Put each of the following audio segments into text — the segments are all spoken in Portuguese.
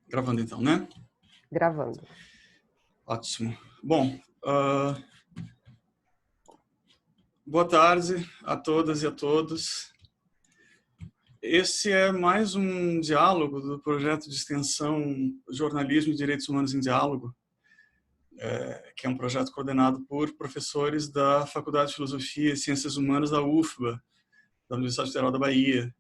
Gravando então, né? Gravando. Ótimo. Bom, boa tarde a todas e a todos. Esse é mais um diálogo do projeto de extensão Jornalismo e Direitos Humanos em Diálogo, que é um projeto coordenado por professores da Faculdade de Filosofia e Ciências Humanas da UFBA, da Universidade Federal da Bahia.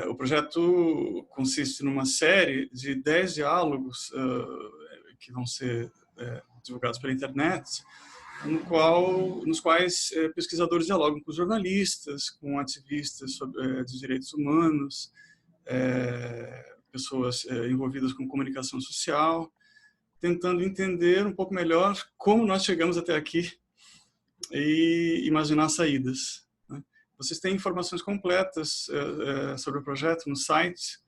O projeto consiste numa série de 10 diálogos que vão ser divulgados pela internet, nos quais pesquisadores dialogam com jornalistas, com ativistas de direitos humanos, pessoas envolvidas com comunicação social, tentando entender um pouco melhor como nós chegamos até aqui e imaginar saídas. Vocês têm informações completas sobre o projeto no site,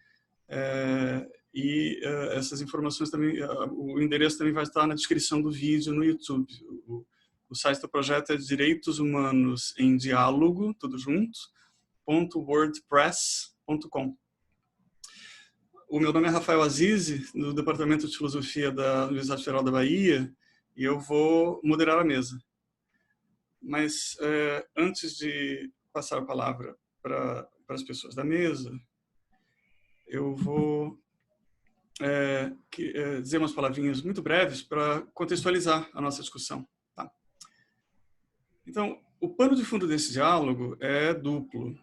e essas informações também, o endereço também vai estar na descrição do vídeo no YouTube. O site do projeto é Direitos Humanos em Diálogo, tudo junto, .wordpress.com. O meu nome é Rafael Azizi, do Departamento de Filosofia da Universidade Federal da Bahia, e eu vou moderar a mesa. Mas antes de passar a palavra para as pessoas da mesa, eu vou dizer umas palavrinhas muito breves para contextualizar a nossa discussão. Tá? Então, o pano de fundo desse diálogo é duplo.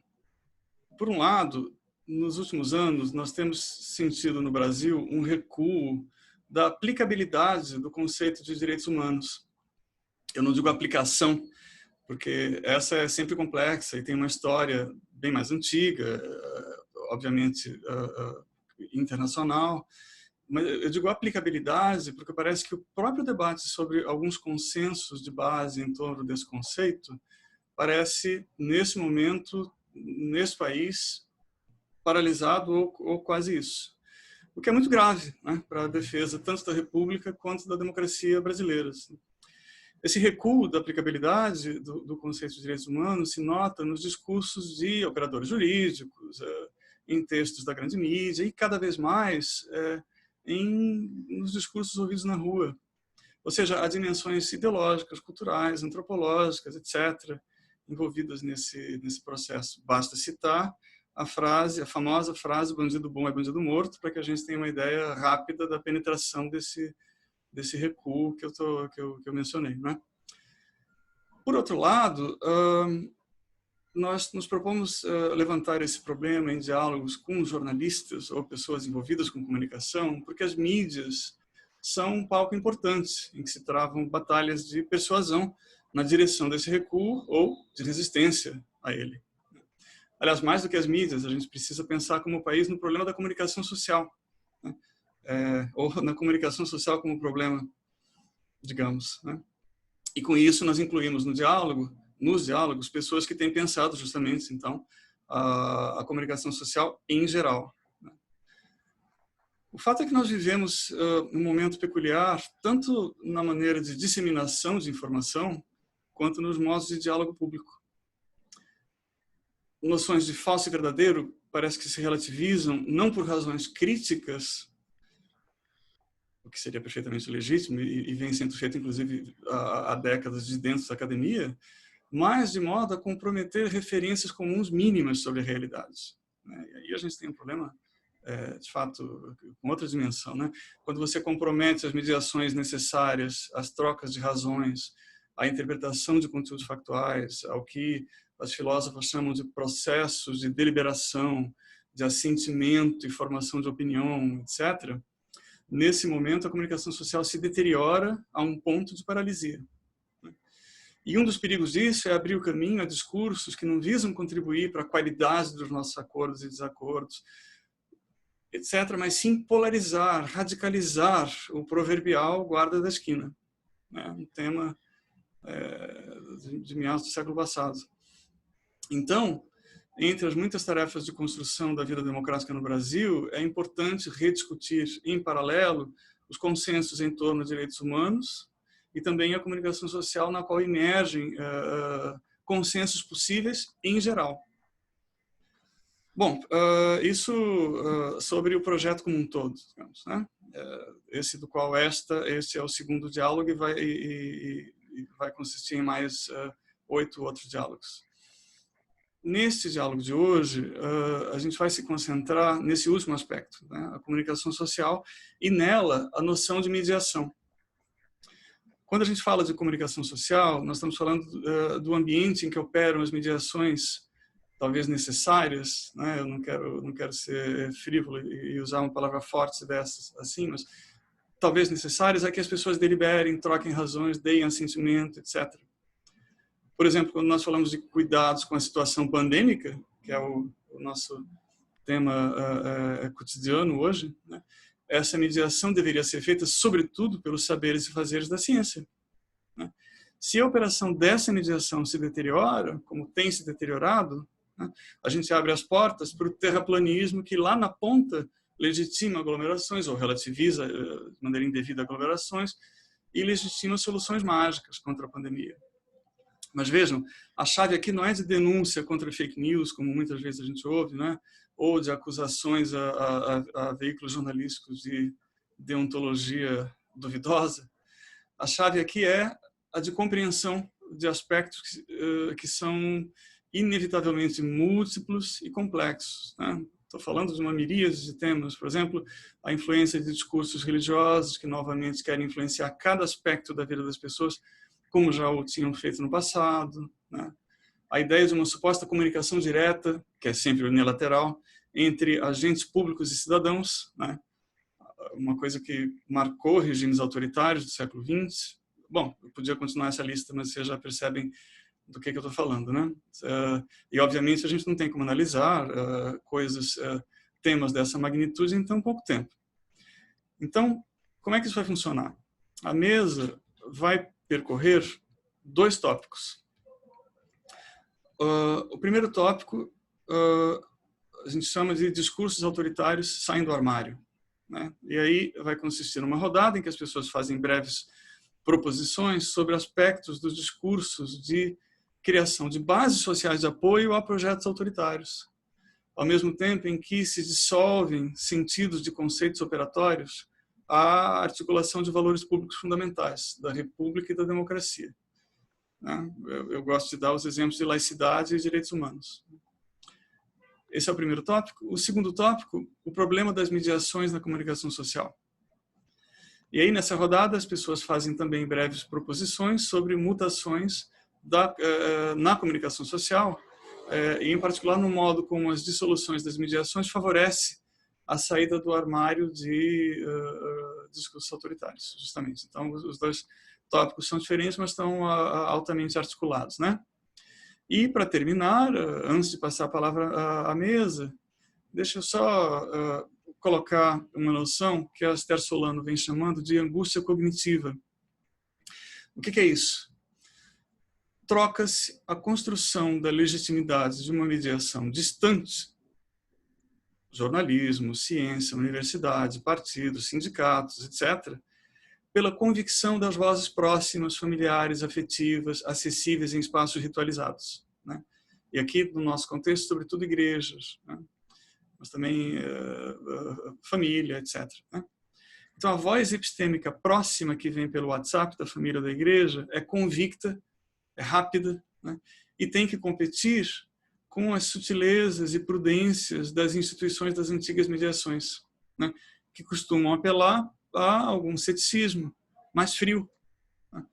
Por um lado, nos últimos anos, nós temos sentido no Brasil um recuo da aplicabilidade do conceito de direitos humanos. Eu não digo aplicação, porque essa é sempre complexa e tem uma história bem mais antiga, obviamente internacional, mas eu digo aplicabilidade porque parece que o próprio debate sobre alguns consensos de base em torno desse conceito parece, nesse momento, nesse país, paralisado ou quase isso. O que é muito grave, né, para a defesa tanto da República quanto da democracia brasileira. Esse recuo da aplicabilidade do conceito de direitos humanos se nota nos discursos de operadores jurídicos, em textos da grande mídia e cada vez mais nos discursos ouvidos na rua. Ou seja, há dimensões ideológicas, culturais, antropológicas, etc., envolvidas nesse processo. Basta citar a famosa frase bandido bom é bandido morto, para que a gente tenha uma ideia rápida da penetração desse recuo que eu mencionei. Né? Por outro lado, nós nos propomos levantar esse problema em diálogos com jornalistas ou pessoas envolvidas com comunicação, porque as mídias são um palco importante em que se travam batalhas de persuasão na direção desse recuo ou de resistência a ele. Aliás, mais do que as mídias, a gente precisa pensar como país no problema da comunicação social, né? Ou na comunicação social como problema, digamos. Né? E com isso nós incluímos nos diálogos, pessoas que têm pensado justamente, então, a comunicação social em geral. O fato é que nós vivemos um momento peculiar, tanto na maneira de disseminação de informação, quanto nos modos de diálogo público. Noções de falso e verdadeiro parece que se relativizam não por razões críticas, o que seria perfeitamente legítimo e vem sendo feito, inclusive, há décadas de dentro da academia, mas de modo a comprometer referências comuns mínimas sobre a realidade. E aí a gente tem um problema, de fato, com outra dimensão. Né? Quando você compromete as mediações necessárias, as trocas de razões, a interpretação de conteúdos factuais, ao que as filósofas chamam de processos de deliberação, de assentimento e formação de opinião, etc., nesse momento a comunicação social se deteriora a um ponto de paralisia. E um dos perigos disso é abrir o caminho a discursos que não visam contribuir para a qualidade dos nossos acordos e desacordos, etc., mas sim polarizar, radicalizar o proverbial guarda da esquina. Um tema de meados do século passado. Então, entre as muitas tarefas de construção da vida democrática no Brasil, é importante rediscutir em paralelo os consensos em torno de direitos humanos e também a comunicação social na qual emergem consensos possíveis em geral. Bom, isso sobre o projeto como um todo, digamos, né? Esse do qual esse é o segundo diálogo e vai consistir em mais 8 outros diálogos. Neste diálogo de hoje, a gente vai se concentrar nesse último aspecto, né? A comunicação social, e nela a noção de mediação. Quando a gente fala de comunicação social, nós estamos falando do ambiente em que operam as mediações talvez necessárias, né? Eu não quero ser frívolo e usar uma palavra forte dessas assim, mas talvez necessárias é que as pessoas deliberem, troquem razões, deem assentimento, etc. Por exemplo, quando nós falamos de cuidados com a situação pandêmica, que é o nosso tema cotidiano hoje, né? Essa mediação deveria ser feita, sobretudo, pelos saberes e fazeres da ciência, né? Se a operação dessa mediação se deteriora, como tem se deteriorado, né, a gente abre as portas para o terraplanismo, que lá na ponta legitima aglomerações, ou relativiza de maneira indevida aglomerações, e legitima soluções mágicas contra a pandemia. Mas vejam, a chave aqui não é de denúncia contra fake news, como muitas vezes a gente ouve, né? Ou de acusações a veículos jornalísticos de deontologia duvidosa. A chave aqui é a de compreensão de aspectos que são inevitavelmente múltiplos e complexos, né? Estou falando de uma miríade de temas, por exemplo, a influência de discursos religiosos que novamente querem influenciar cada aspecto da vida das pessoas, como já o tinham feito no passado, né? A ideia de uma suposta comunicação direta, que é sempre unilateral, entre agentes públicos e cidadãos, né? Uma coisa que marcou regimes autoritários do século XX. Bom, eu podia continuar essa lista, mas vocês já percebem do que eu estou falando, né? E, obviamente, a gente não tem como analisar temas dessa magnitude em tão pouco tempo. Então, como é que isso vai funcionar? A mesa vai percorrer 2 tópicos. O primeiro tópico a gente chama de discursos autoritários saem do armário, né? E aí vai consistir numa rodada em que as pessoas fazem breves proposições sobre aspectos dos discursos de criação de bases sociais de apoio a projetos autoritários, ao mesmo tempo em que se dissolvem sentidos de conceitos operatórios à articulação de valores públicos fundamentais da República e da democracia, né? Eu gosto de dar os exemplos de laicidade e direitos humanos. Esse é o primeiro tópico. O segundo tópico, o problema das mediações na comunicação social. E aí, nessa rodada, as pessoas fazem também breves proposições sobre mutações na comunicação social, e, em particular, no modo como as dissoluções das mediações favorecem a saída do armário de discursos autoritários, justamente. Então, os 2 tópicos são diferentes, mas estão altamente articulados, né? E, para terminar, antes de passar a palavra à mesa, deixa eu só colocar uma noção que a Esther Solano vem chamando de angústia cognitiva. O que é isso? Troca-se a construção da legitimidade de uma mediação distante, jornalismo, ciência, universidade, partidos, sindicatos, etc., pela convicção das vozes próximas, familiares, afetivas, acessíveis em espaços ritualizados, né? E aqui, no nosso contexto, sobretudo igrejas, né? Mas também família, etc., né? Então, a voz epistêmica próxima que vem pelo WhatsApp da família da igreja é convicta, é rápida, né? E tem que competir com as sutilezas e prudências das instituições das antigas mediações, né? Que costumam apelar a algum ceticismo mais frio, né?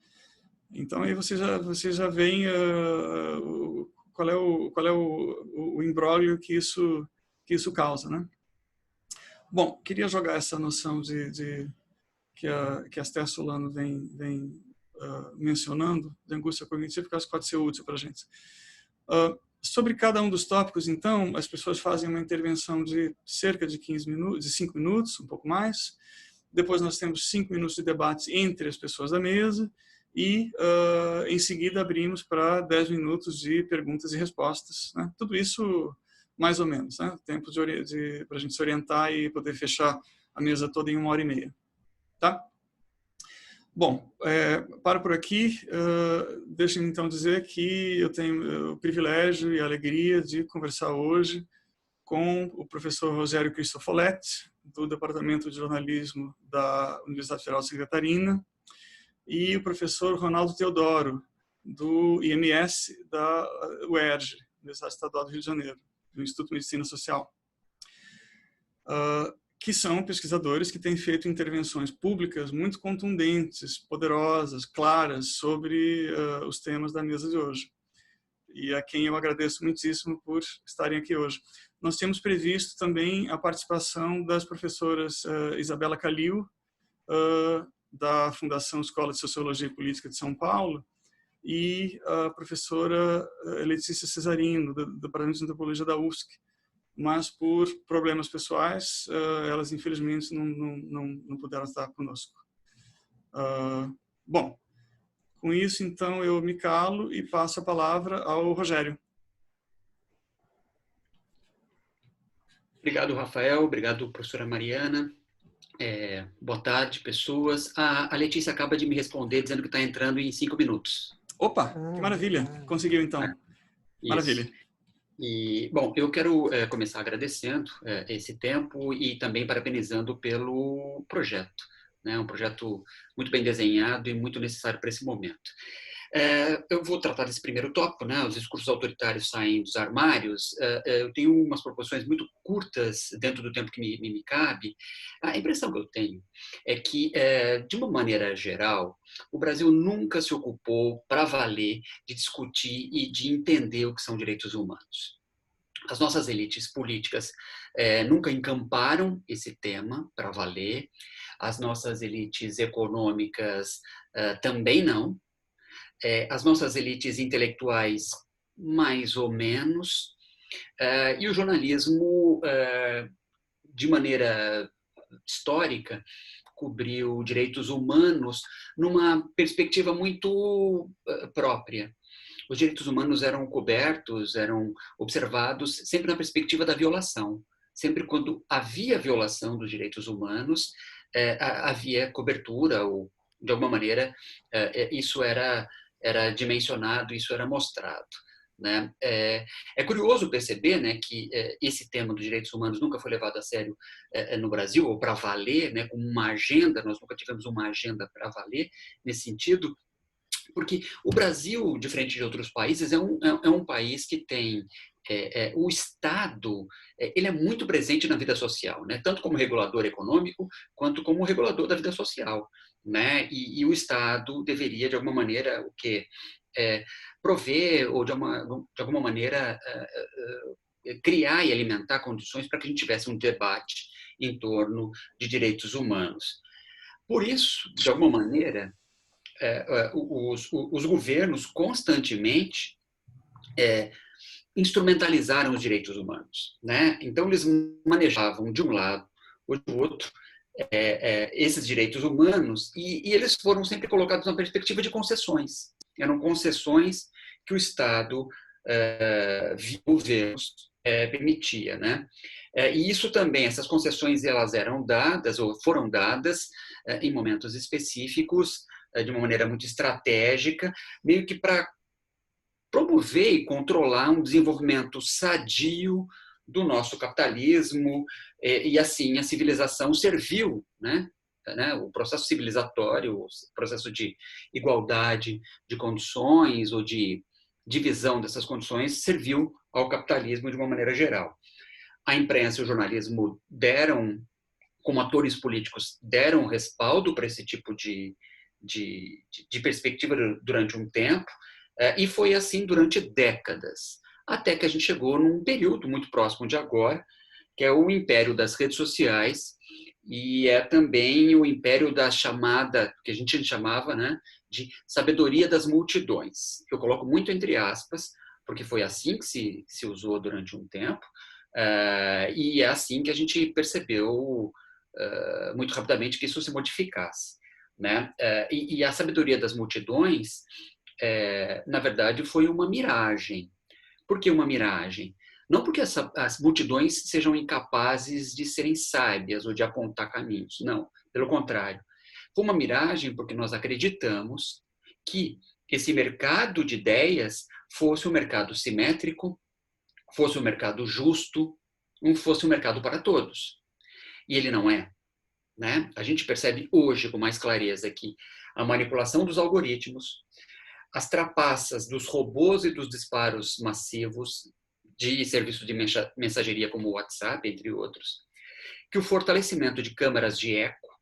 Então, aí você já vê qual é o imbróglio que isso causa, né? Bom, queria jogar essa noção que a Esther Solano vem mencionando, de angústia cognitiva, que acho que pode ser útil para a gente. Sobre cada um dos tópicos, então, as pessoas fazem uma intervenção de cerca de 15 minutos, de 5 minutos, um pouco mais. Depois nós temos 5 minutos de debate entre as pessoas da mesa e, em seguida, abrimos para 10 minutos de perguntas e respostas, né? Tudo isso mais ou menos, né? Tempo para a gente se orientar e poder fechar a mesa toda em 1h30. Tá? Bom, paro por aqui. Deixem-me então dizer que eu tenho o privilégio e a alegria de conversar hoje com o professor Rogério Cristofoletti, do Departamento de Jornalismo da Universidade Federal de Santa Catarina, e o professor Ronaldo Teodoro, do IMS da UERJ, Universidade Estadual do Rio de Janeiro, do Instituto de Medicina Social, que são pesquisadores que têm feito intervenções públicas muito contundentes, poderosas, claras sobre os temas da mesa de hoje, e a quem eu agradeço muitíssimo por estarem aqui hoje. Nós temos previsto também a participação das professoras Isabela Calil, da Fundação Escola de Sociologia e Política de São Paulo, e a professora Letícia Cesarino, do Departamento de Antropologia da UFSC, mas por problemas pessoais, elas infelizmente não puderam estar conosco. Bom, com isso, então, eu me calo e passo a palavra ao Rogério. Obrigado, Rafael. Obrigado, professora Mariana. Boa tarde, pessoas. A Letícia acaba de me responder dizendo que está entrando em 5 minutos. Opa, que maravilha. Conseguiu, então. Maravilha. E, bom, eu quero começar agradecendo esse tempo e também parabenizando pelo projeto, né? Um projeto muito bem desenhado e muito necessário para esse momento. Eu vou tratar desse primeiro tópico, né? Os discursos autoritários saem dos armários. Eu tenho umas proposições muito curtas dentro do tempo que me cabe. A impressão que eu tenho é que, de uma maneira geral, o Brasil nunca se ocupou para valer de discutir e de entender o que são direitos humanos. As nossas elites políticas nunca encamparam esse tema para valer. As nossas elites econômicas também não. As nossas elites intelectuais, mais ou menos, e o jornalismo, de maneira histórica, cobriu direitos humanos numa perspectiva muito própria. Os direitos humanos eram cobertos, eram observados sempre na perspectiva da violação. Sempre quando havia violação dos direitos humanos, havia cobertura, ou, de alguma maneira, isso era dimensionado, isso era mostrado. Né? É curioso perceber, né, que esse tema dos direitos humanos nunca foi levado a sério no Brasil, ou para valer, né, como uma agenda. Nós nunca tivemos uma agenda para valer nesse sentido, porque o Brasil, diferente de outros países, é um país que tem o Estado, ele é muito presente na vida social, né? Tanto como regulador econômico, quanto como regulador da vida social. Né? E o Estado deveria, de alguma maneira, o quê? Prover, ou de alguma maneira, criar e alimentar condições para que a gente tivesse um debate em torno de direitos humanos. Por isso, de alguma maneira, os governos constantemente instrumentalizaram os direitos humanos, né? Então eles manejavam de um lado ou do outro esses direitos humanos, e eles foram sempre colocados na perspectiva de concessões. Eram concessões que o Estado via governos permitia, né? E isso também, essas concessões, elas eram dadas ou foram dadas em momentos específicos, de uma maneira muito estratégica, meio que para promover e controlar um desenvolvimento sadio do nosso capitalismo, e assim a civilização serviu, né? O processo civilizatório, o processo de igualdade de condições ou de divisão dessas condições serviu ao capitalismo de uma maneira geral. A imprensa e o jornalismo deram, como atores políticos, deram respaldo para esse tipo de perspectiva durante um tempo, e foi assim durante décadas, até que a gente chegou num período muito próximo de agora, que é o império das redes sociais, e é também o império da chamada, que a gente chamava, né, de sabedoria das multidões. Eu coloco muito entre aspas, porque foi assim que se usou durante um tempo, e é assim que a gente percebeu muito rapidamente que isso se modificasse. Né? E a sabedoria das multidões, na verdade, foi uma miragem. Por que uma miragem? Não porque as multidões sejam incapazes de serem sábias ou de apontar caminhos, não, pelo contrário. Foi uma miragem porque nós acreditamos que esse mercado de ideias fosse um mercado simétrico, fosse um mercado justo, fosse um mercado para todos. E ele não é, né? A gente percebe hoje com mais clareza que a manipulação dos algoritmos, as trapaças dos robôs e dos disparos massivos de serviços de mensageria como o WhatsApp, entre outros, que o fortalecimento de câmaras de eco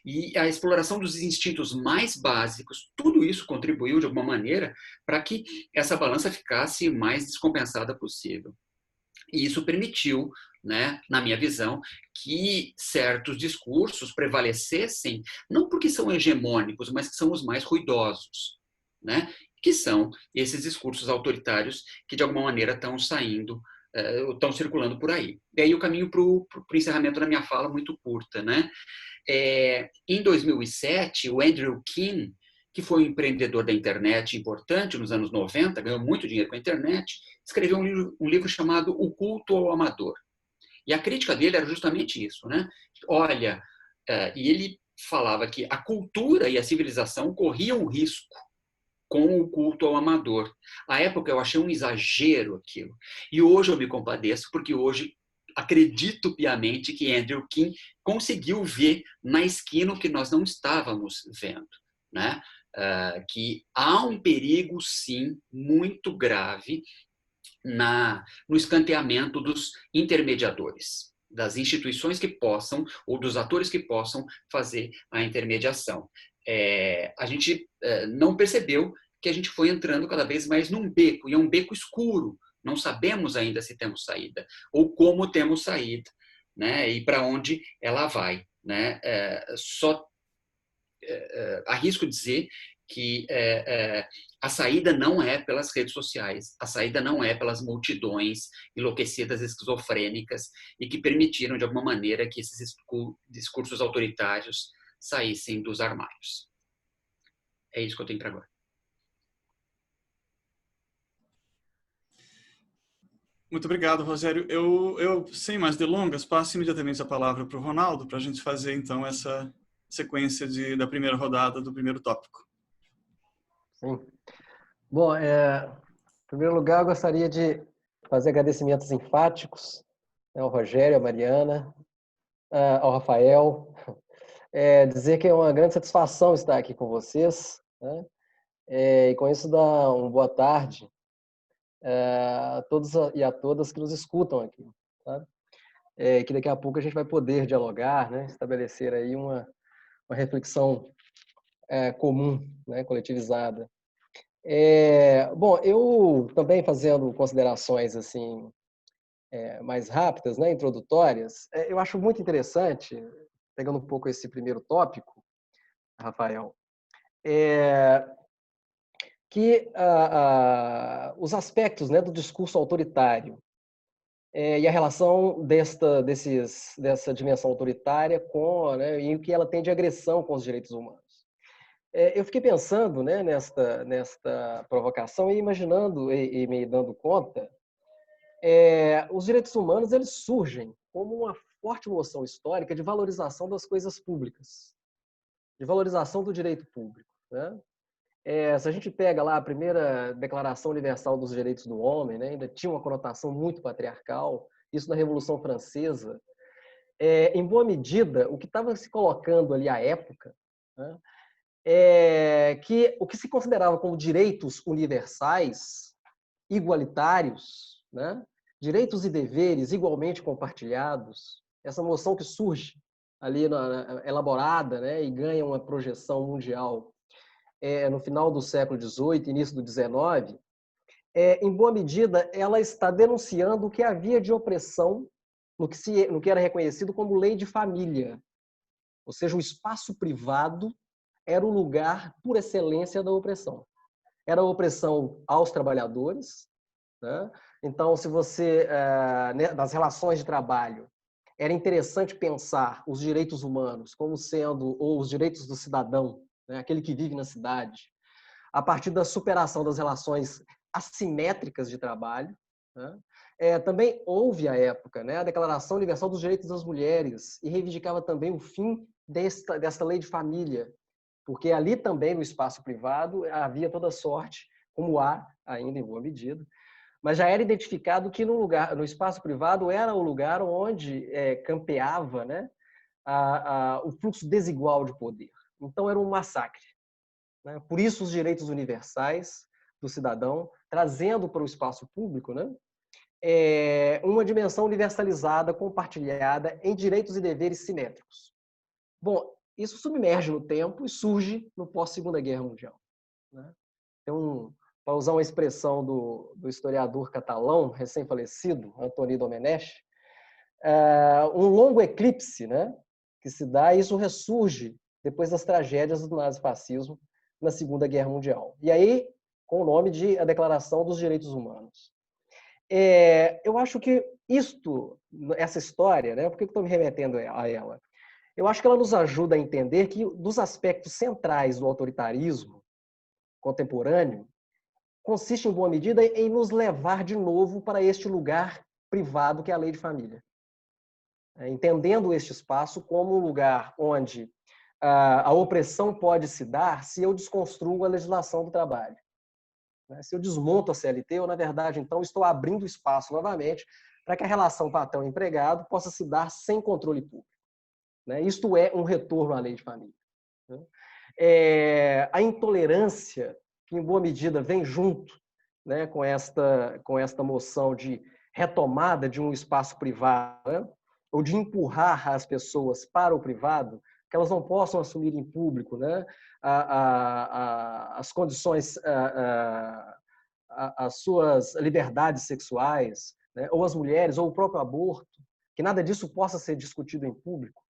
e a exploração dos instintos mais básicos, tudo isso contribuiu de alguma maneira para que essa balança ficasse mais descompensada possível. E isso permitiu, né, na minha visão, que certos discursos prevalecessem, não porque são hegemônicos, mas que são os mais ruidosos, né, que são esses discursos autoritários que, de alguma maneira, estão saindo, estão circulando por aí. E aí eu caminho para o encerramento da minha fala, muito curta, né? Em 2007, o Andrew King, que foi um empreendedor da internet importante nos anos 90, ganhou muito dinheiro com a internet, escreveu um livro chamado O Culto ao Amador. E a crítica dele era justamente isso, né? Olha, e ele falava que a cultura e a civilização corriam um risco com o culto ao amador. À época eu achei um exagero aquilo. E hoje eu me compadeço, porque hoje acredito piamente que Andrew King conseguiu ver na esquina o que nós não estávamos vendo, né? Que há um perigo, sim, muito grave no escanteamento dos intermediadores, das instituições que possam, ou dos atores que possam fazer a intermediação. A gente não percebeu que a gente foi entrando cada vez mais num beco, e é um beco escuro. Não sabemos ainda se temos saída, ou como temos saída, né? E para onde ela vai, né? Arrisco dizer que a saída não é pelas redes sociais, a saída não é pelas multidões enlouquecidas, esquizofrênicas, e que permitiram, de alguma maneira, que esses discursos autoritários saíssem dos armários. É isso que eu tenho para agora. Muito obrigado, Rogério. Eu, sem mais delongas, passo imediatamente a palavra para o Ronaldo, para a gente fazer, então, essa sequência da primeira rodada do primeiro tópico. Sim. Bom, em primeiro lugar, eu gostaria de fazer agradecimentos enfáticos ao Rogério, à Mariana, ao Rafael. Dizer que é uma grande satisfação estar aqui com vocês, né? E com isso dar uma boa tarde a todos e a todas que nos escutam aqui, sabe? Que daqui a pouco a gente vai poder dialogar, né? Estabelecer aí uma reflexão comum, né? Coletivizada. Bom, eu também fazendo considerações assim mais rápidas, né? Introdutórias, eu acho muito interessante, pegando um pouco esse primeiro tópico, Rafael, que os aspectos, né, do discurso autoritário e a relação dessa dimensão autoritária com, né, e o que ela tem de agressão com os direitos humanos. Eu fiquei pensando, né, nesta provocação e imaginando e me dando conta, os direitos humanos eles surgem como uma forte moção histórica de valorização das coisas públicas, de valorização do direito público, né? Se a gente pega lá a primeira Declaração Universal dos Direitos do Homem, né, ainda tinha uma conotação muito patriarcal, isso na Revolução Francesa. Em boa medida, o que estava se colocando ali à época, né, que o que se considerava como direitos universais, igualitários, né, direitos e deveres igualmente compartilhados, essa noção que surge ali elaborada, né, e ganha uma projeção mundial no final do século XVIII, início do XIX, em boa medida, ela está denunciando o que havia de opressão no que era reconhecido como lei de família. Ou seja, o espaço privado era o lugar, por excelência, da opressão. Era a opressão aos trabalhadores, né? Então, se você, nas relações de trabalho, era interessante pensar os direitos humanos como sendo, ou os direitos do cidadão, né, aquele que vive na cidade, a partir da superação das relações assimétricas de trabalho, né? Também houve, à época, né, a Declaração Universal dos Direitos das Mulheres e reivindicava também o fim desta lei de família, porque ali também, no espaço privado, havia toda sorte, como há ainda em boa medida, mas já era identificado que no espaço privado era o lugar onde campeava, né, o fluxo desigual de poder. Então era um massacre, né? Por isso os direitos universais do cidadão, trazendo para o espaço público, né, uma dimensão universalizada, compartilhada em direitos e deveres simétricos. Bom, isso submerge no tempo e surge no pós-Segunda Guerra Mundial, né? Então, para usar uma expressão do historiador catalão, recém-falecido, Antoni Domenech, um longo eclipse, né, que se dá, e isso ressurge depois das tragédias do nazifascismo na Segunda Guerra Mundial. E aí, com o nome de a Declaração dos Direitos Humanos. Eu acho que essa história, né, por que eu estou me remetendo a ela? Eu acho que ela nos ajuda a entender que dos aspectos centrais do autoritarismo contemporâneo consiste, em boa medida, em nos levar de novo para este lugar privado que é a lei de família. Entendendo este espaço como um lugar onde a opressão pode se dar se eu desconstruo a legislação do trabalho. Se eu desmonto a CLT, eu, na verdade, então, estou abrindo espaço novamente para que a relação patrão-empregado possa se dar sem controle público. Isto é um retorno à lei de família. A intolerância, que em boa medida vem junto, né, com esta moção de retomada de um espaço privado, né, ou de empurrar as pessoas para o privado, que elas não possam assumir em público, né, as condições, as suas liberdades sexuais, né, ou as mulheres, ou o próprio aborto, que nada disso possa ser discutido em público.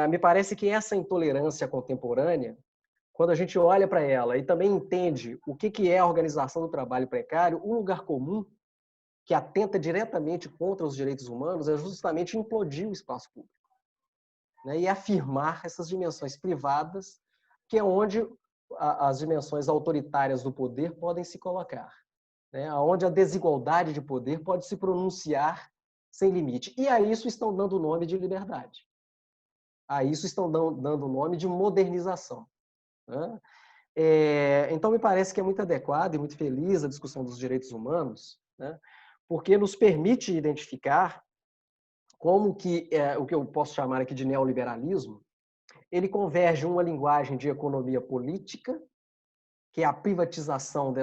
Me parece que essa intolerância contemporânea, quando a gente olha para ela e também entende o que é a organização do trabalho precário, um lugar comum que atenta diretamente contra os direitos humanos é justamente implodir o espaço público, né, e afirmar essas dimensões privadas, que é onde as dimensões autoritárias do poder podem se colocar, né, onde a desigualdade de poder pode se pronunciar sem limite. E a isso estão dando o nome de liberdade. A isso estão dando o nome de modernização, né? Então, me parece que é muito adequado e muito feliz a discussão dos direitos humanos, né, porque nos permite identificar como que o que eu posso chamar aqui de neoliberalismo, ele converge uma linguagem de economia política, que é a privatização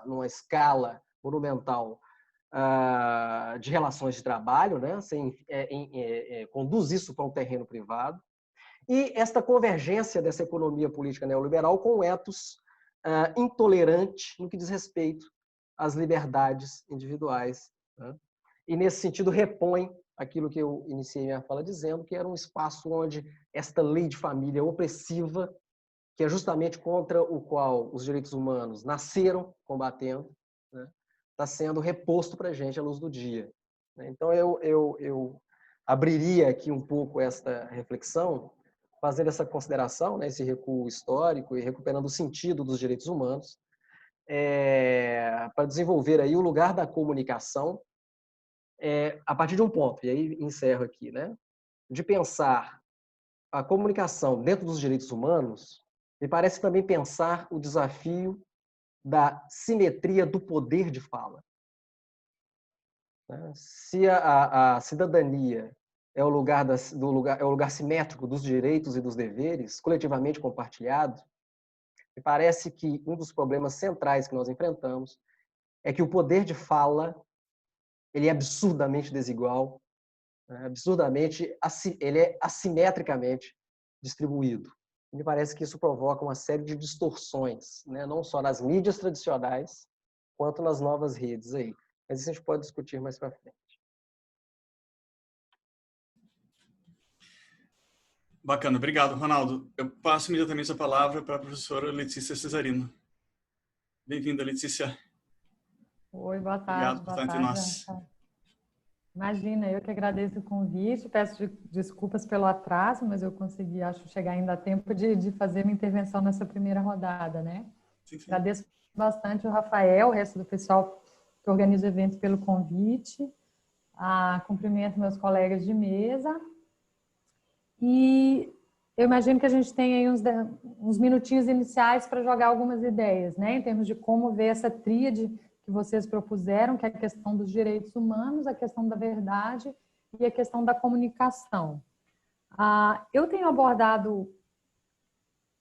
numa escala monumental de relações de trabalho, né, conduz isso para um terreno privado, e esta convergência dessa economia política neoliberal com um ethos intolerante no que diz respeito às liberdades individuais, né? E, nesse sentido, repõe aquilo que eu iniciei minha fala dizendo, que era um espaço onde esta lei de família opressiva, que é justamente contra o qual os direitos humanos nasceram combatendo, né, está sendo reposto para a gente à luz do dia. Então, eu abriria aqui um pouco esta reflexão, fazendo essa consideração, né, esse recuo histórico e recuperando o sentido dos direitos humanos, para desenvolver aí o lugar da comunicação a partir de um ponto, e aí encerro aqui, né, de pensar a comunicação dentro dos direitos humanos, me parece também pensar o desafio da simetria do poder de fala. Se a cidadania é o lugar simétrico dos direitos e dos deveres, coletivamente compartilhado, me parece que um dos problemas centrais que nós enfrentamos é que o poder de fala ele é absurdamente desigual, né? Ele é assimetricamente distribuído. Me parece que isso provoca uma série de distorções, né? Não só nas mídias tradicionais, quanto nas novas redes aí. Mas isso a gente pode discutir mais para frente. Bacana, obrigado, Ronaldo. Eu passo imediatamente a palavra para a professora Letícia Cesarino. Bem-vinda, Letícia. Oi, boa Obrigado tarde. por Boa estar entre tarde, nós. Rafael. Imagina, eu que agradeço o convite, peço desculpas pelo atraso, mas eu consegui, acho, chegar ainda a tempo de fazer minha intervenção nessa primeira rodada, né? Sim, sim. Agradeço bastante o Rafael, o resto do pessoal que organiza o evento pelo convite, cumprimento meus colegas de mesa, e eu imagino que a gente tem aí uns minutinhos iniciais para jogar algumas ideias, né? Em termos de como ver essa tríade que vocês propuseram, que é a questão dos direitos humanos, a questão da verdade e a questão da comunicação. Eu tenho abordado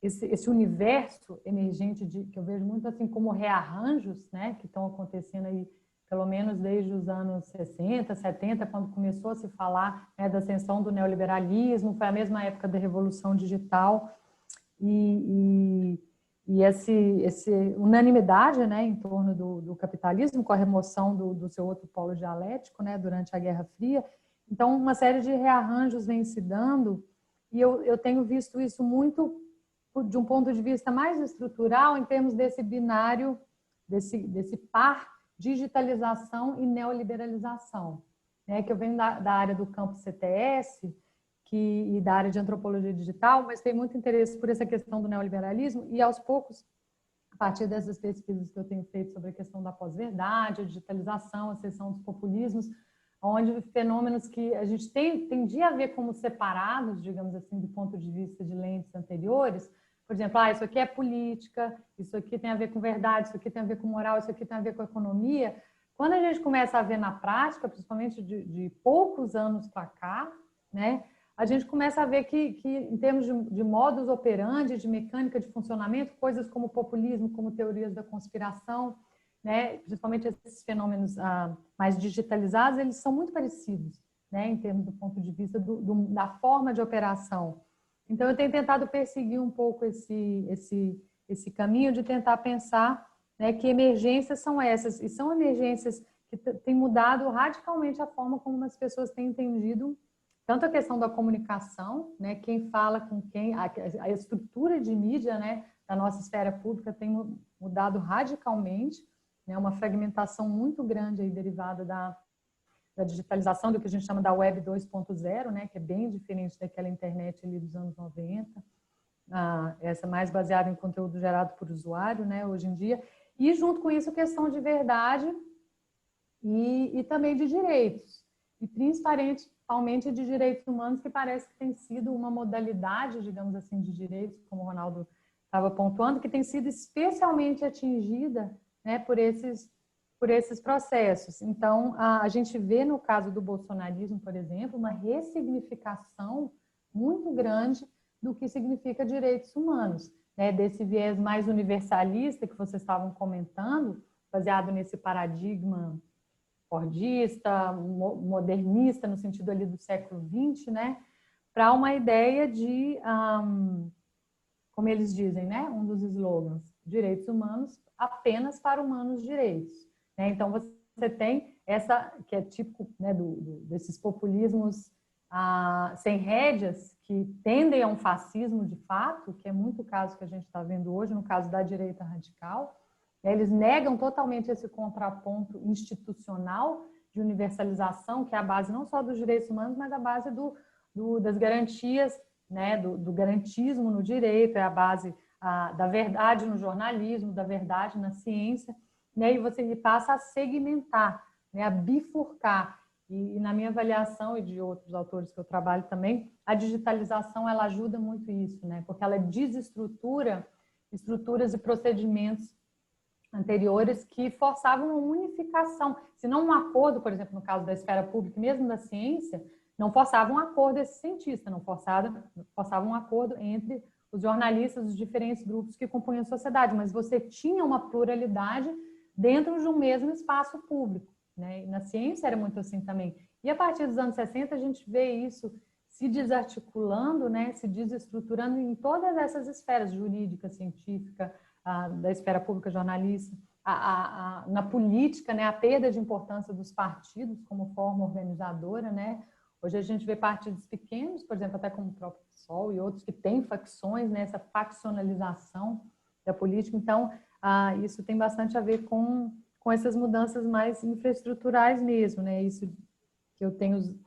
esse universo emergente que eu vejo muito assim como rearranjos, né, que estão acontecendo aí pelo menos desde os anos 60, 70, quando começou a se falar, né, da ascensão do neoliberalismo, foi a mesma época da Revolução Digital, e esse unanimidade, né, em torno do capitalismo, com a remoção do seu outro polo dialético, né, durante a Guerra Fria. Então, uma série de rearranjos vem se dando, e eu tenho visto isso muito de um ponto de vista mais estrutural, em termos desse binário, desse par digitalização e neoliberalização, né? Que eu venho da área do campo CTS e da área de antropologia digital, mas tenho muito interesse por essa questão do neoliberalismo e, aos poucos, a partir dessas pesquisas que eu tenho feito sobre a questão da pós-verdade, a digitalização, a ascensão dos populismos, onde fenômenos que a gente tendia a ver como separados, digamos assim, do ponto de vista de lentes anteriores. Por exemplo, isso aqui é política, isso aqui tem a ver com verdade, isso aqui tem a ver com moral, isso aqui tem a ver com economia. Quando a gente começa a ver na prática, principalmente de poucos anos para cá, né, a gente começa a ver que em termos de modus operandi, de mecânica de funcionamento, coisas como populismo, como teorias da conspiração, né, principalmente esses fenômenos mais digitalizados, eles são muito parecidos, né, em termos do ponto de vista da forma de operação. Então, eu tenho tentado perseguir um pouco esse caminho de tentar pensar, né, que emergências são essas, e são emergências que têm mudado radicalmente a forma como as pessoas têm entendido tanto a questão da comunicação, né, quem fala com quem, a estrutura de mídia, né, da nossa esfera pública tem mudado radicalmente, né, uma fragmentação muito grande aí derivada da digitalização, do que a gente chama da Web 2.0, né, que é bem diferente daquela internet ali dos anos 90, essa mais baseada em conteúdo gerado por usuário, né, hoje em dia, e junto com isso a questão de verdade e também de direitos, e principalmente de direitos humanos, que parece que tem sido uma modalidade, digamos assim, de direitos, como o Ronaldo estava pontuando, que tem sido especialmente atingida, né, por esses processos. Então, a gente vê no caso do bolsonarismo, por exemplo, uma ressignificação muito grande do que significa direitos humanos, né? Desse viés mais universalista que vocês estavam comentando, baseado nesse paradigma fordista, modernista, no sentido ali do século XX, né? Para uma ideia de, como eles dizem, né? Um dos slogans, direitos humanos apenas para humanos direitos. Então, você tem essa, que é típico, né, desses populismos sem rédeas, que tendem a um fascismo de fato, que é muito o caso que a gente está vendo hoje, no caso da direita radical. Eles negam totalmente esse contraponto institucional de universalização, que é a base não só dos direitos humanos, mas a base das garantias, né, do garantismo no direito, é a base da verdade no jornalismo, da verdade na ciência. E você passa a segmentar, né, a bifurcar. E na minha avaliação e de outros autores que eu trabalho também, a digitalização ela ajuda muito isso, né, porque ela desestrutura estruturas e procedimentos anteriores que forçavam uma unificação. Se não um acordo, por exemplo, no caso da esfera pública, mesmo da ciência, não forçava um acordo esse cientista, não forçava um acordo entre os jornalistas, os diferentes grupos que compunham a sociedade, mas você tinha uma pluralidade dentro de um mesmo espaço público, né? E na ciência era muito assim também. E a partir dos anos 60 a gente vê isso se desarticulando, né? Se desestruturando em todas essas esferas, jurídica, científica, da esfera pública jornalista, na política, né? A perda de importância dos partidos como forma organizadora, né? Hoje a gente vê partidos pequenos, por exemplo, até como o próprio PSOL e outros que têm facções, né? Essa faccionalização da política. Então, isso tem bastante a ver com essas mudanças mais infraestruturais mesmo, né? Isso que eu tenho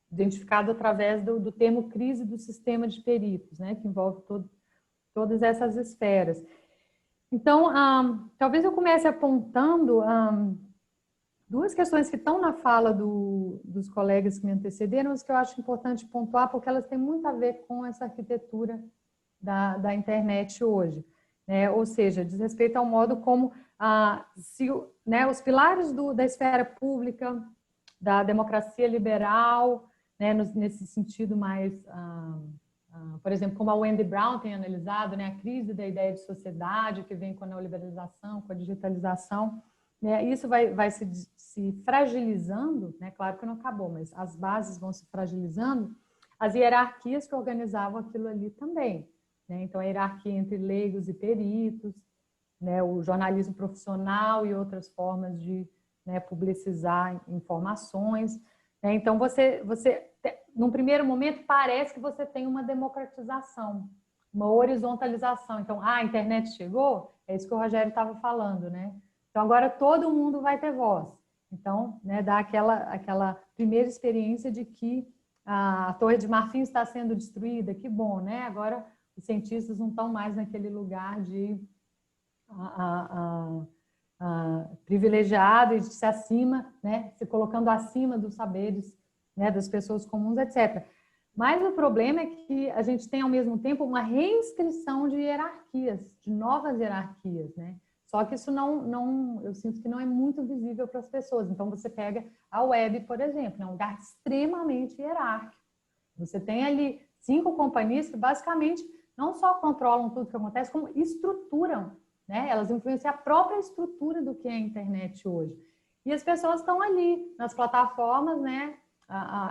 identificado através do termo crise do sistema de peritos, né? Que envolve todas essas esferas. Então, talvez eu comece apontando Duas questões que estão na fala dos colegas que me antecederam, mas que eu acho importante pontuar, porque elas têm muito a ver com essa arquitetura da internet hoje, né? Ou seja, diz respeito ao modo como né, os pilares da esfera pública, da democracia liberal, né, nesse sentido mais, por exemplo, como a Wendy Brown tem analisado, né, a crise da ideia de sociedade que vem com a neoliberalização, com a digitalização, né, isso vai se fragilizando, né, claro que não acabou, mas as bases vão se fragilizando, as hierarquias que organizavam aquilo ali também, né? Então, a hierarquia entre leigos e peritos, né, o jornalismo profissional e outras formas de, né, publicizar informações, né? Então, num primeiro momento, parece que você tem uma democratização, uma horizontalização. Então, a internet chegou, é isso que o Rogério estava falando, né? Então, agora todo mundo vai ter voz. Então, né, dá aquela primeira experiência de que a Torre de Marfim está sendo destruída, que bom, né? Agora os cientistas não estão mais naquele lugar de privilegiado e de se acima, né? Se colocando acima dos saberes, né, das pessoas comuns, etc. Mas o problema é que a gente tem, ao mesmo tempo, uma reinscrição de hierarquias, de novas hierarquias, né? Só que isso eu sinto que não é muito visível para as pessoas. Então, você pega a web, por exemplo, é um lugar extremamente hierárquico. Você tem ali 5 companhias que, basicamente, não só controlam tudo que acontece, como estruturam, né? Elas influenciam a própria estrutura do que é a internet hoje. E as pessoas estão ali, nas plataformas, né?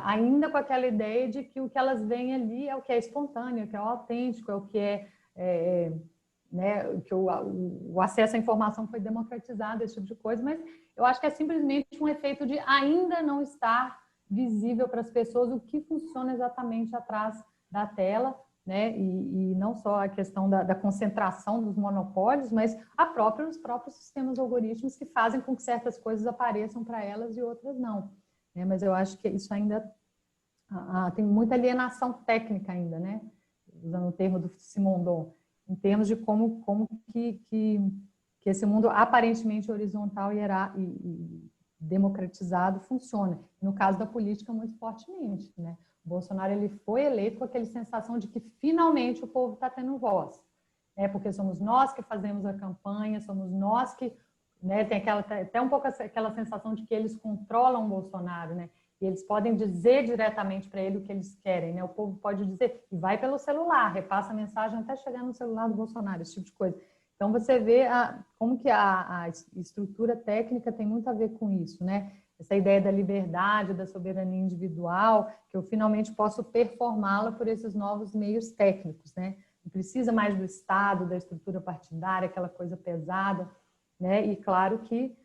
Ainda com aquela ideia de que o que elas veem ali é o que é espontâneo, é o que é autêntico, é o que né, que o acesso à informação foi democratizado, esse tipo de coisa, mas eu acho que é simplesmente um efeito de ainda não estar visível para as pessoas o que funciona exatamente atrás da tela, né? E não só a questão da concentração dos monopólios, mas os próprios sistemas algorítmicos que fazem com que certas coisas apareçam para elas e outras não, né? Mas eu acho que isso ainda tem muita alienação técnica ainda, né? Usando o termo do Simondon, em termos de como que esse mundo aparentemente horizontal e democratizado funciona. No caso da política, muito fortemente, né? O Bolsonaro ele foi eleito com aquela sensação de que finalmente o povo está tendo voz, né? Porque somos nós que fazemos a campanha, somos nós que, né, tem até um pouco aquela sensação de que eles controlam o Bolsonaro, né? E eles podem dizer diretamente para ele o que eles querem, né? O povo pode dizer, e vai pelo celular, repassa a mensagem até chegar no celular do Bolsonaro, esse tipo de coisa. Então, você vê como que a estrutura técnica tem muito a ver com isso, né? Essa ideia da liberdade, da soberania individual, que eu finalmente posso performá-la por esses novos meios técnicos, né? Não precisa mais do Estado, da estrutura partidária, aquela coisa pesada, né? E claro que,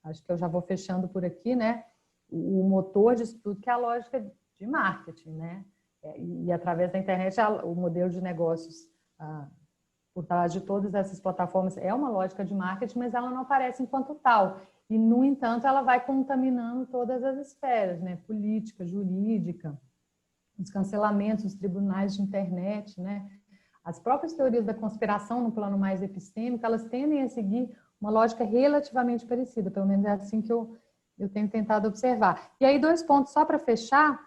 acho que eu já vou fechando por aqui, né? O motor disso tudo que é a lógica de marketing, né? E através da internet, o modelo de negócios por trás de todas essas plataformas é uma lógica de marketing, mas ela não aparece enquanto tal. E, no entanto, ela vai contaminando todas as esferas, né? Política, jurídica, os cancelamentos, os tribunais de internet, né? As próprias teorias da conspiração no plano mais epistêmico, elas tendem a seguir uma lógica relativamente parecida, pelo menos é assim que eu tenho tentado observar. E aí, 2 pontos só para fechar,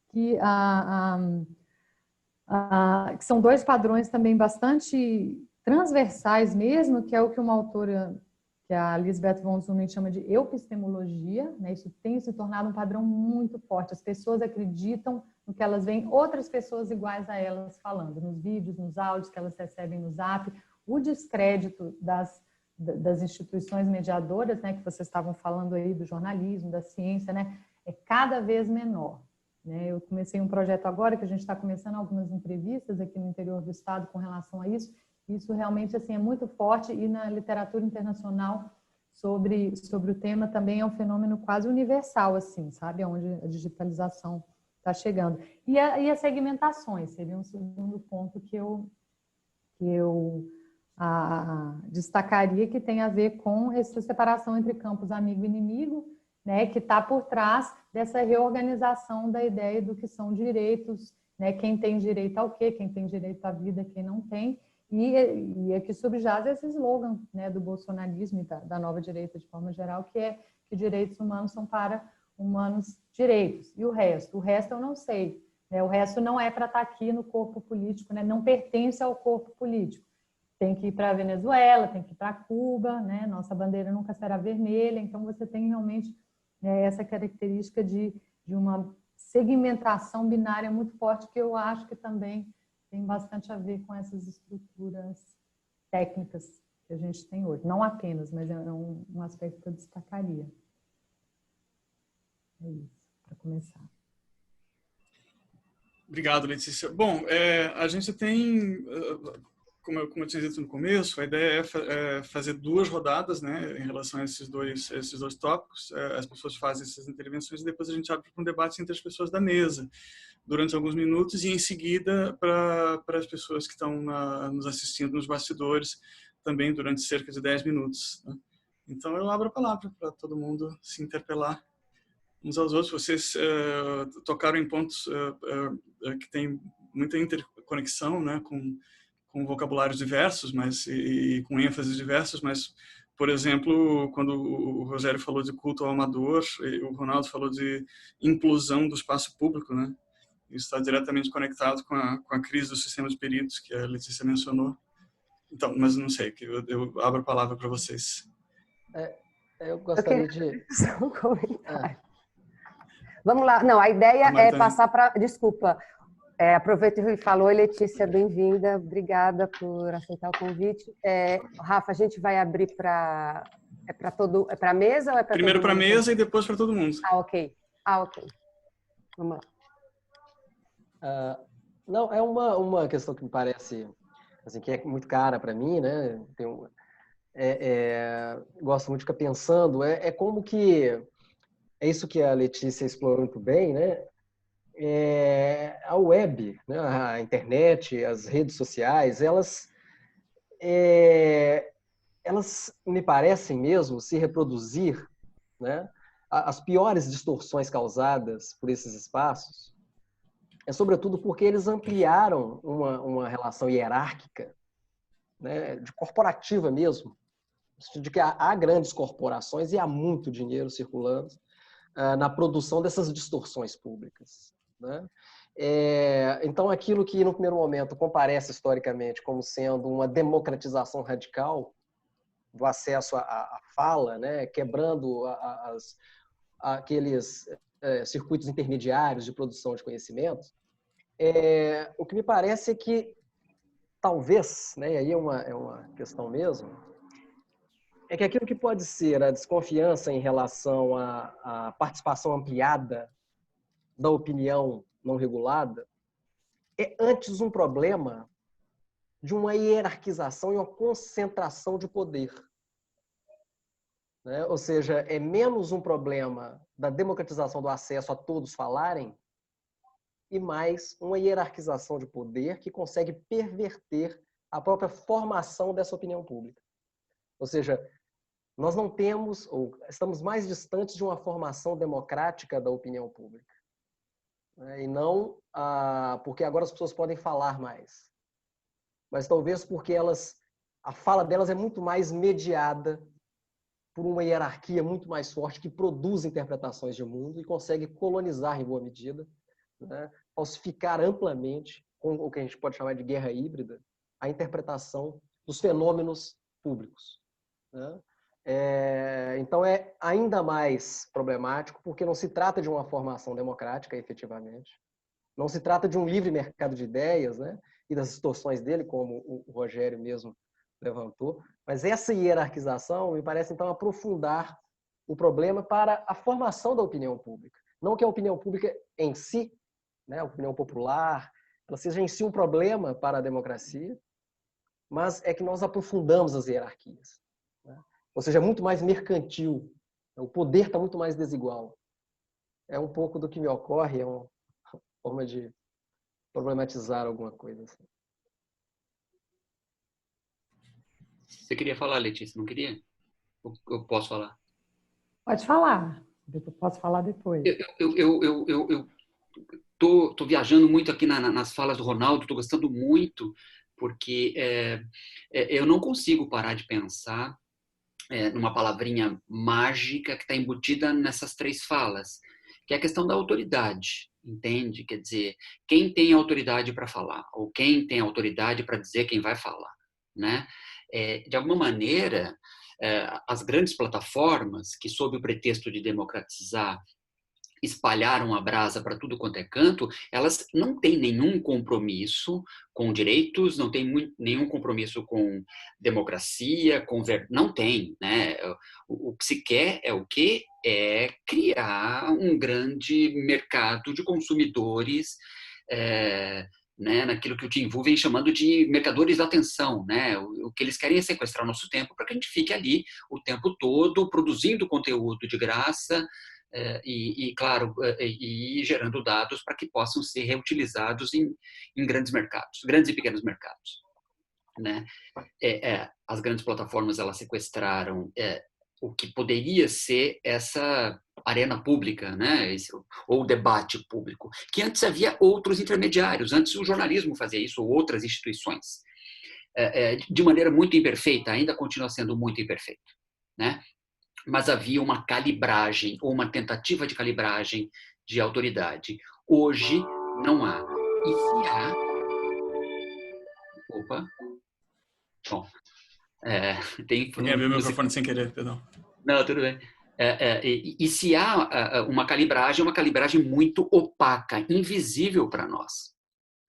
que são 2 padrões também bastante transversais mesmo, que é o que uma autora, que a Lisbeth von Sunnen chama de epistemologia, né? Isso tem se tornado um padrão muito forte. As pessoas acreditam no que elas veem outras pessoas iguais a elas falando, nos vídeos, nos áudios que elas recebem no Zap, o descrédito das instituições mediadoras, né, que vocês estavam falando aí, do jornalismo, da ciência, né, é cada vez menor, né? Eu comecei um projeto agora, que a gente está começando algumas entrevistas aqui no interior do estado com relação a isso. Isso realmente assim, é muito forte, e na literatura internacional sobre o tema também é um fenômeno quase universal, assim, sabe? Onde a digitalização está chegando. E as segmentações seria um segundo ponto que eu destacaria, que tem a ver com essa separação entre campos amigo e inimigo, né, que está por trás dessa reorganização da ideia do que são direitos, né, quem tem direito ao quê, quem tem direito à vida, quem não tem, E aqui subjaz esse slogan, né, do bolsonarismo e da nova direita de forma geral, que é que direitos humanos são para humanos direitos. E o resto? O resto eu não sei. Né? O resto não é para estar aqui no corpo político, né? Não pertence ao corpo político. Tem que ir para a Venezuela, tem que ir para Cuba, né? Nossa bandeira nunca será vermelha. Então, você tem realmente essa característica de uma segmentação binária muito forte, que eu acho que também tem bastante a ver com essas estruturas técnicas que a gente tem hoje. Não apenas, mas é um aspecto que eu destacaria. É isso, para começar. Obrigado, Letícia. Bom, a gente tem, como eu tinha dito no começo, a ideia é fazer 2 rodadas, né, em relação a esses dois tópicos. As pessoas fazem essas intervenções e depois a gente abre para um debate entre as pessoas da mesa, durante alguns minutos, e em seguida para as pessoas que estão nos assistindo nos bastidores, também durante cerca de 10 minutos. Né? Então, eu abro a palavra para todo mundo se interpelar uns aos outros. Vocês tocaram em pontos que têm muita interconexão, né, com vocabulários diversos, e com ênfases diversas, mas, por exemplo, quando o Rogério falou de culto ao amador, e o Ronaldo falou de inclusão do espaço público, né? Isso está diretamente conectado com a crise do sistema de peritos que a Letícia mencionou. Então, mas não sei, eu abro a palavra para vocês. Eu gostaria de... Só um comentário. Vamos lá. Não, a ideia é passar para... Desculpa. Aproveita e falou, Letícia, bem-vinda. Obrigada por aceitar o convite. Rafa, a gente vai abrir para... É para a mesa ou é para primeiro para a mesa e depois para todo mundo. Ok. Vamos lá. Não, é uma questão que me parece assim, que é muito cara para mim, né? Gosto muito de ficar pensando, como que é isso que a Letícia explorou muito bem, né? A web, né? A internet, as redes sociais, elas me parecem mesmo se reproduzir, né? As piores distorções causadas por esses espaços sobretudo porque eles ampliaram uma relação hierárquica, né, de corporativa mesmo, de que há grandes corporações e há muito dinheiro circulando na produção dessas distorções públicas. Né? Então, aquilo que no primeiro momento comparece historicamente como sendo uma democratização radical do acesso à fala, né, quebrando aqueles circuitos intermediários de produção de conhecimento, o que me parece é que talvez, né, e aí é uma questão mesmo, é que aquilo que pode ser a desconfiança em relação à participação ampliada da opinião não regulada é antes um problema de uma hierarquização e uma concentração de poder. Né? Ou seja, é menos um problema da democratização do acesso a todos falarem e mais uma hierarquização de poder que consegue perverter a própria formação dessa opinião pública. Ou seja, nós não temos, ou estamos mais distantes de uma formação democrática da opinião pública. Né? E não porque agora as pessoas podem falar mais. Mas talvez porque a fala delas é muito mais mediada por uma hierarquia muito mais forte que produz interpretações de mundo e consegue colonizar em boa medida, né, falsificar amplamente, com o que a gente pode chamar de guerra híbrida, a interpretação dos fenômenos públicos. Né? Então é ainda mais problemático porque não se trata de uma formação democrática, efetivamente. Não se trata de um livre mercado de ideias, né, e das distorções dele, como o Rogério mesmo levantou, mas essa hierarquização me parece, então, aprofundar o problema para a formação da opinião pública. Não que a opinião pública em si, né, a opinião popular, ela seja em si um problema para a democracia, mas é que nós aprofundamos as hierarquias. Né? Ou seja, é muito mais mercantil, o poder está muito mais desigual. É um pouco do que me ocorre, é uma forma de problematizar alguma coisa assim. Você queria falar, Letícia, não queria? Eu posso falar? Pode falar. Eu posso falar depois. Eu tô viajando muito aqui nas falas do Ronaldo, estou gostando muito porque eu não consigo parar de pensar numa palavrinha mágica que está embutida nessas 3 falas, que é a questão da autoridade, entende? Quer dizer, quem tem autoridade para falar, ou quem tem autoridade para dizer quem vai falar, né? De alguma maneira, as grandes plataformas que, sob o pretexto de democratizar, espalharam a brasa para tudo quanto é canto, elas não têm nenhum compromisso com direitos, não têm nenhum compromisso com democracia, não tem, né? O que se quer é o quê? É criar um grande mercado de consumidores, né, naquilo que o Tim Wu vem chamando de mercadores da atenção, né? O que eles querem é sequestrar o nosso tempo para que a gente fique ali o tempo todo produzindo conteúdo de graça, claro, e gerando dados para que possam ser reutilizados em grandes mercados, grandes e pequenos mercados, né? As grandes plataformas, elas sequestraram o que poderia ser essa arena pública, né? Ou debate público, que antes havia outros intermediários, antes o jornalismo fazia isso, ou outras instituições, de maneira muito imperfeita, ainda continua sendo muito imperfeito, né? Mas havia uma calibragem, ou uma tentativa de calibragem de autoridade. Hoje, não há. E se há... Opa. Bom, tem... Alguém abriu o microfone sem querer, perdão. Não, tudo bem. E se há uma calibragem muito opaca, invisível para nós,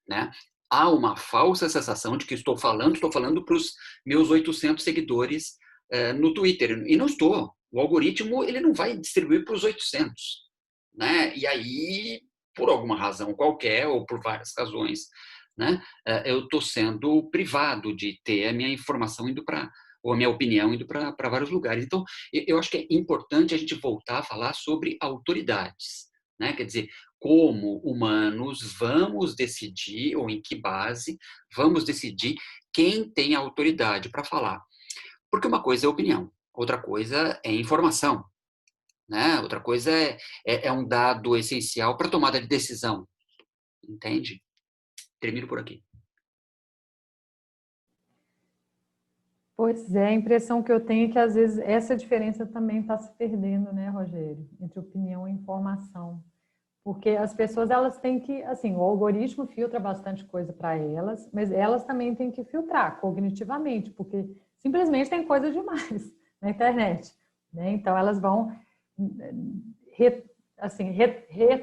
né? Há uma falsa sensação de que estou falando para os meus 800 seguidores no Twitter. E não estou. O algoritmo, ele não vai distribuir para os 800, né? E aí, por alguma razão qualquer, ou por várias razões, né, eu estou sendo privado de ter a minha informação indo para, ou a minha opinião indo para vários lugares. Então, eu acho que é importante a gente voltar a falar sobre autoridades, né? Quer dizer, como humanos vamos decidir, ou em que base vamos decidir quem tem a autoridade para falar. Porque uma coisa é opinião, outra coisa é informação, né? Outra coisa é um dado essencial para tomada de decisão, entende? Termino por aqui. Pois é, a impressão que eu tenho é que às vezes essa diferença também está se perdendo, né, Rogério? Entre opinião e informação. Porque as pessoas, elas têm que, assim, o algoritmo filtra bastante coisa para elas, mas elas também têm que filtrar cognitivamente, porque simplesmente tem coisa demais na internet, né? Então elas vão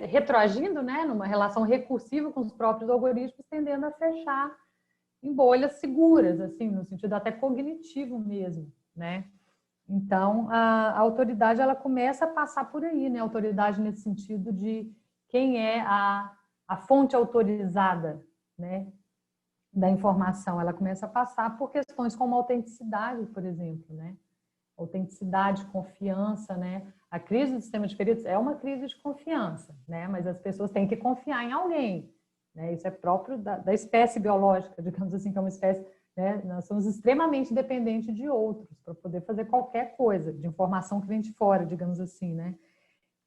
retroagindo, né, numa relação recursiva com os próprios algoritmos, tendendo a fechar em bolhas seguras, assim, no sentido até cognitivo mesmo, né? Então, a autoridade, ela começa a passar por aí, né? A autoridade nesse sentido de quem é a fonte autorizada, né, da informação. Ela começa a passar por questões como autenticidade, por exemplo, né? Autenticidade, confiança, né? A crise do sistema de peritos é uma crise de confiança, né? Mas as pessoas têm que confiar em alguém, né? Isso é próprio da espécie biológica, digamos assim, que é uma espécie, né? Nós somos extremamente dependentes de outros para poder fazer qualquer coisa, de informação que vem de fora, digamos assim, né?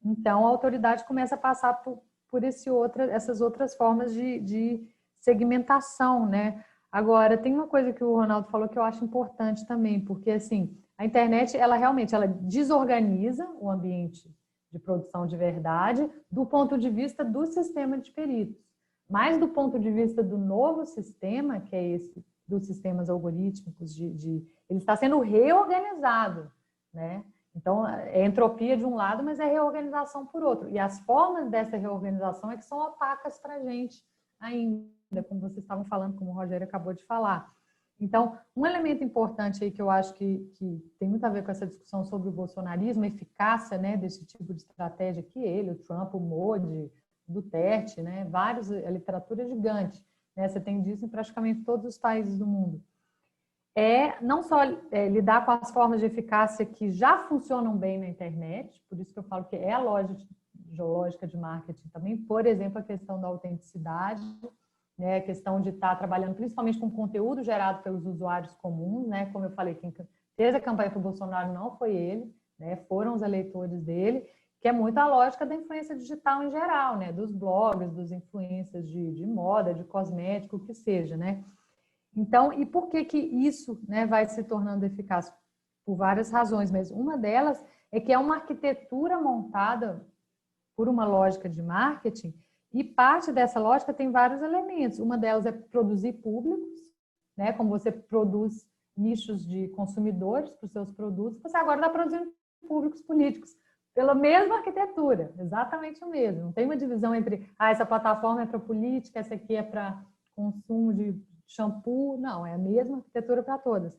Então, a autoridade começa a passar por essas outras formas de segmentação, né? Agora, tem uma coisa que o Ronaldo falou que eu acho importante também, porque, assim, a internet, ela realmente desorganiza o ambiente de produção de verdade do ponto de vista do sistema de peritos. Mas do ponto de vista do novo sistema, que é esse dos sistemas algorítmicos, ele está sendo reorganizado, né? Então, é entropia de um lado, mas é reorganização por outro. E as formas dessa reorganização é que são opacas para a gente ainda, como vocês estavam falando, como o Rogério acabou de falar. Então, um elemento importante aí que eu acho que tem muito a ver com essa discussão sobre o bolsonarismo, a eficácia, né, desse tipo de estratégia que ele, o Trump, o Modi, o Duterte, né, a literatura é gigante, né, você tem disso em praticamente todos os países do mundo. Não só lidar com as formas de eficácia que já funcionam bem na internet, por isso que eu falo que é a lógica de marketing também, por exemplo, a questão da autenticidade, né, a questão de estar trabalhando principalmente com conteúdo gerado pelos usuários comuns, né, como eu falei, quem fez a campanha para o Bolsonaro não foi ele, né, foram os eleitores dele, que é muito a lógica da influência digital em geral, né, dos blogs, dos influencers de moda, de cosmético, o que seja, né. Então, e por que que isso, né, vai se tornando eficaz? Por várias razões, mas uma delas é que é uma arquitetura montada por uma lógica de marketing e parte dessa lógica tem vários elementos. Uma delas é produzir públicos, né, como você produz nichos de consumidores para os seus produtos, você agora está produzindo públicos políticos pela mesma arquitetura, exatamente o mesmo. Não tem uma divisão entre, essa plataforma é para política, essa aqui é para consumo de shampoo. Não, é a mesma arquitetura para todas.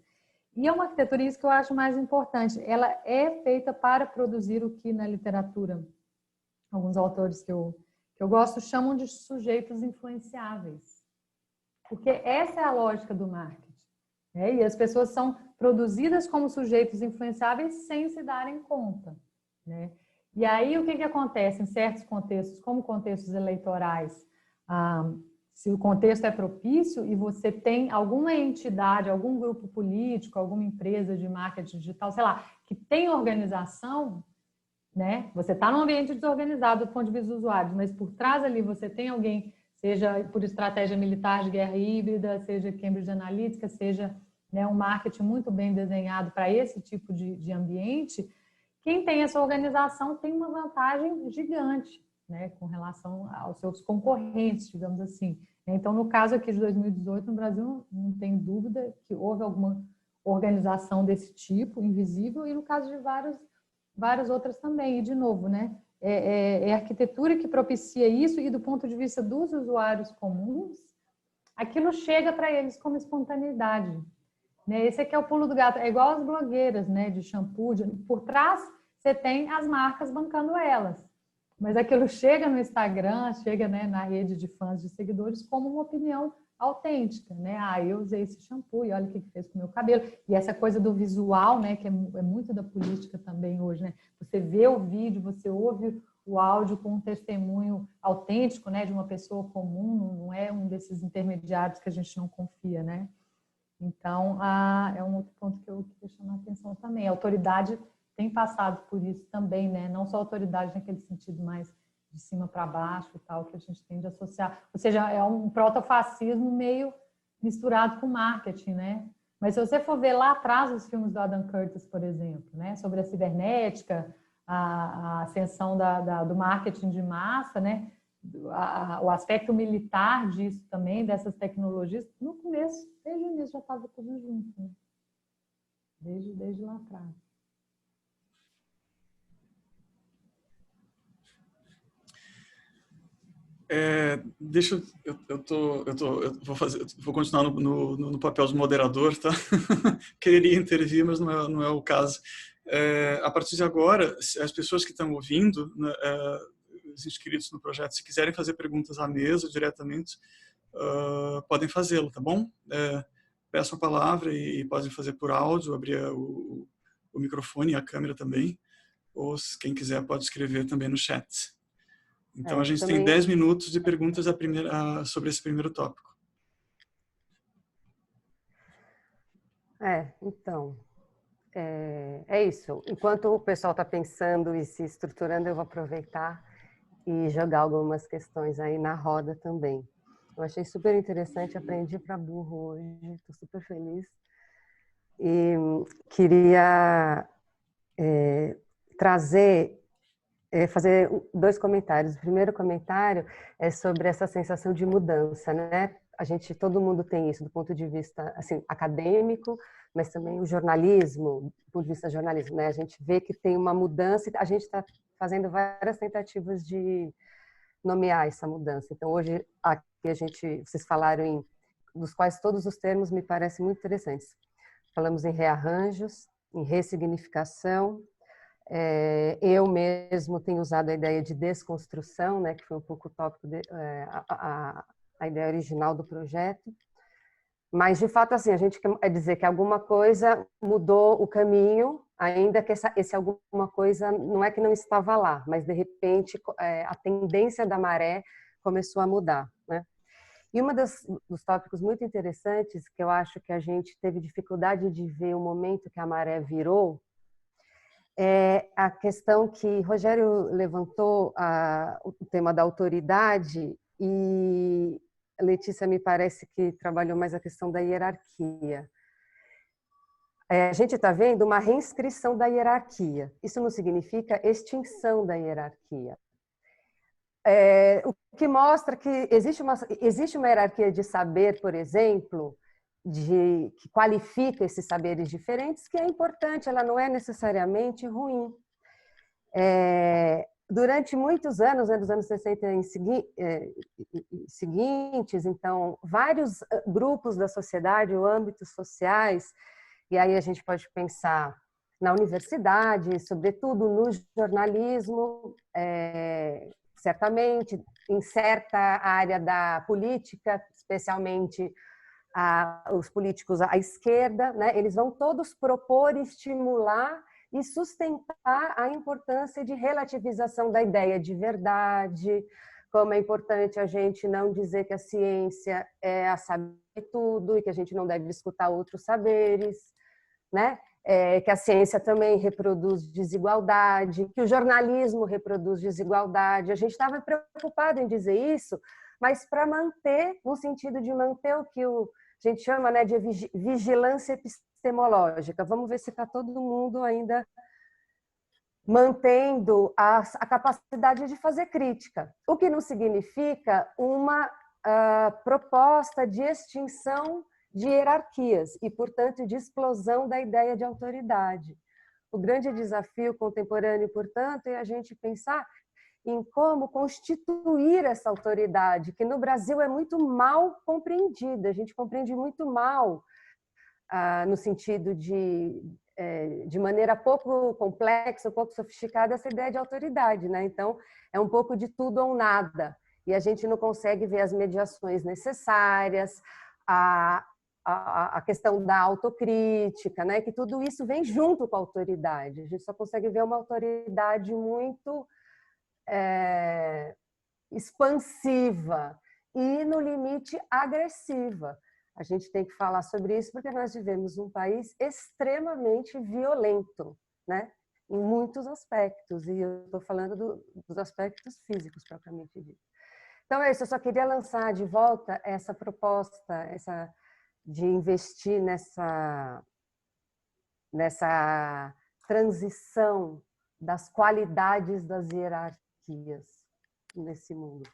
E é uma arquitetura, isso que eu acho mais importante, ela é feita para produzir o que na literatura, alguns autores que eu gosto chamam de sujeitos influenciáveis. Porque essa é a lógica do marketing. Né? E as pessoas são produzidas como sujeitos influenciáveis sem se darem conta. Né? E aí o que acontece em certos contextos, como contextos eleitorais? Se o contexto é propício e você tem alguma entidade, algum grupo político, alguma empresa de marketing digital, sei lá, que tem organização, né? Você está num ambiente desorganizado do ponto de vista dos usuários, mas por trás ali você tem alguém, seja por estratégia militar de guerra híbrida, seja Cambridge Analytica, seja, né, um marketing muito bem desenhado para esse tipo de ambiente. Quem tem essa organização tem uma vantagem gigante, né, com relação aos seus concorrentes, digamos assim. Então, no caso aqui de 2018, no Brasil, não tem dúvida que houve alguma organização desse tipo, invisível, e no caso de várias outras também. E, de novo, né, é a arquitetura que propicia isso, e do ponto de vista dos usuários comuns, aquilo chega para eles como espontaneidade. Né? Esse aqui é o pulo do gato. É igual as blogueiras, né, de shampoo. Por trás, você tem as marcas bancando elas. Mas aquilo chega no Instagram, chega, né, na rede de fãs, de seguidores, como uma opinião autêntica, né? Eu usei esse shampoo e olha o que fez com o meu cabelo. E essa coisa do visual, né, que é muito da política também hoje, né? Você vê o vídeo, você ouve o áudio com um testemunho autêntico, né, de uma pessoa comum, não é um desses intermediários que a gente não confia, né? Então, é um outro ponto que eu queria chamar a atenção também. A autoridade tem passado por isso também, né? Não só autoridade naquele sentido mais de cima para baixo e tal, que a gente tende a associar. Ou seja, é um protofascismo meio misturado com marketing, né? Mas se você for ver lá atrás os filmes do Adam Curtis, por exemplo, né? Sobre a cibernética, a ascensão do marketing de massa, né? O aspecto militar disso também, dessas tecnologias, no começo, desde o início já estava tudo junto, né? Desde lá atrás. Vou continuar no papel de moderador, tá? Quereria intervir, mas não é o caso. A partir de agora, as pessoas que estão ouvindo, né, os inscritos no projeto, se quiserem fazer perguntas à mesa diretamente, podem fazê-lo, tá bom? Peço a palavra e podem fazer por áudio, abrir o microfone e a câmera também, ou quem quiser pode escrever também no chat. Então, a gente tem 10 minutos de perguntas sobre esse primeiro tópico. Então, é isso. Enquanto o pessoal está pensando e se estruturando, eu vou aproveitar e jogar algumas questões aí na roda também. Eu achei super interessante, aprendi para burro hoje, estou super feliz. E queria fazer 2 comentários. O primeiro comentário é sobre essa sensação de mudança, né? Todo mundo tem isso do ponto de vista assim, acadêmico, mas também o jornalismo, do ponto de vista jornalismo, né? A gente vê que tem uma mudança, a gente está fazendo várias tentativas de nomear essa mudança. Então, hoje, aqui vocês falaram dos quais todos os termos me parecem muito interessantes. Falamos em rearranjos, em ressignificação. Eu mesmo tenho usado a ideia de desconstrução, né, que foi um pouco o tópico, a ideia original do projeto. Mas, de fato, assim, a gente quer dizer que alguma coisa mudou o caminho, ainda que esse alguma coisa não é que não estava lá, mas, de repente, a tendência da maré começou a mudar, né? E dos tópicos muito interessantes, que eu acho que a gente teve dificuldade de ver o momento que a maré virou, é a questão que Rogério levantou, o tema da autoridade, e Letícia me parece que trabalhou mais a questão da hierarquia. A gente está vendo uma reinscrição da hierarquia. Isso não significa extinção da hierarquia. O que mostra que existe uma hierarquia de saber, por exemplo, que qualifica esses saberes diferentes, que é importante, ela não é necessariamente ruim. Durante muitos anos, nos anos 60 seguintes, então, vários grupos da sociedade ou âmbitos sociais, e aí a gente pode pensar na universidade, sobretudo no jornalismo, certamente, em certa área da política, especialmente os políticos à esquerda, né? Eles vão todos propor, estimular e sustentar a importância de relativização da ideia de verdade, como é importante a gente não dizer que a ciência é a saber tudo e que a gente não deve escutar outros saberes, né? Que a ciência também reproduz desigualdade, que o jornalismo reproduz desigualdade. A gente estava preocupado em dizer isso, mas para manter, no sentido de manter o que a gente chama, né, de vigilância epistemológica. Vamos ver se está todo mundo ainda mantendo a capacidade de fazer crítica, o que não significa uma proposta de extinção de hierarquias e, portanto, de explosão da ideia de autoridade. O grande desafio contemporâneo, portanto, é a gente pensar em como constituir essa autoridade, que no Brasil é muito mal compreendida, a gente compreende muito mal, no sentido de maneira pouco complexa, pouco sofisticada, essa ideia de autoridade, né? Então, é um pouco de tudo ou nada, e a gente não consegue ver as mediações necessárias, a questão da autocrítica, né? Que tudo isso vem junto com a autoridade. A gente só consegue ver uma autoridade muito expansiva e, no limite, agressiva. A gente tem que falar sobre isso porque nós vivemos um país extremamente violento, né? Em muitos aspectos, e eu estou falando dos aspectos físicos, propriamente dito. Então é isso, eu só queria lançar de volta essa proposta, de investir nessa transição das qualidades das hierarquias nesse mundo.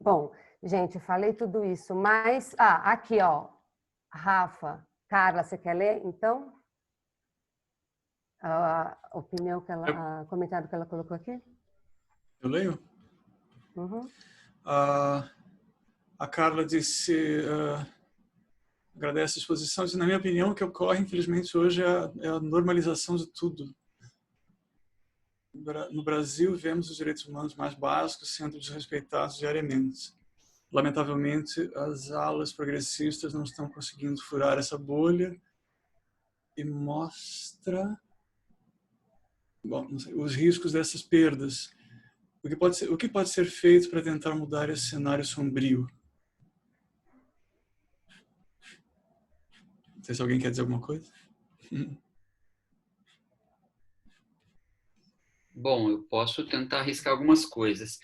Bom, gente, falei tudo isso, mas... aqui, ó, Rafa, Carla, você quer ler, então? A opinião que ela... comentário que ela colocou aqui? Eu leio? Uhum. A Carla disse... agradece a exposição. Na minha opinião, o que ocorre, infelizmente, hoje é a normalização de tudo. No Brasil, vemos os direitos humanos mais básicos sendo desrespeitados diariamente. Lamentavelmente, as alas progressistas não estão conseguindo furar essa bolha e mostra os riscos dessas perdas. O que pode ser feito para tentar mudar esse cenário sombrio? Não sei se alguém quer dizer alguma coisa. Bom, eu posso tentar arriscar algumas coisas.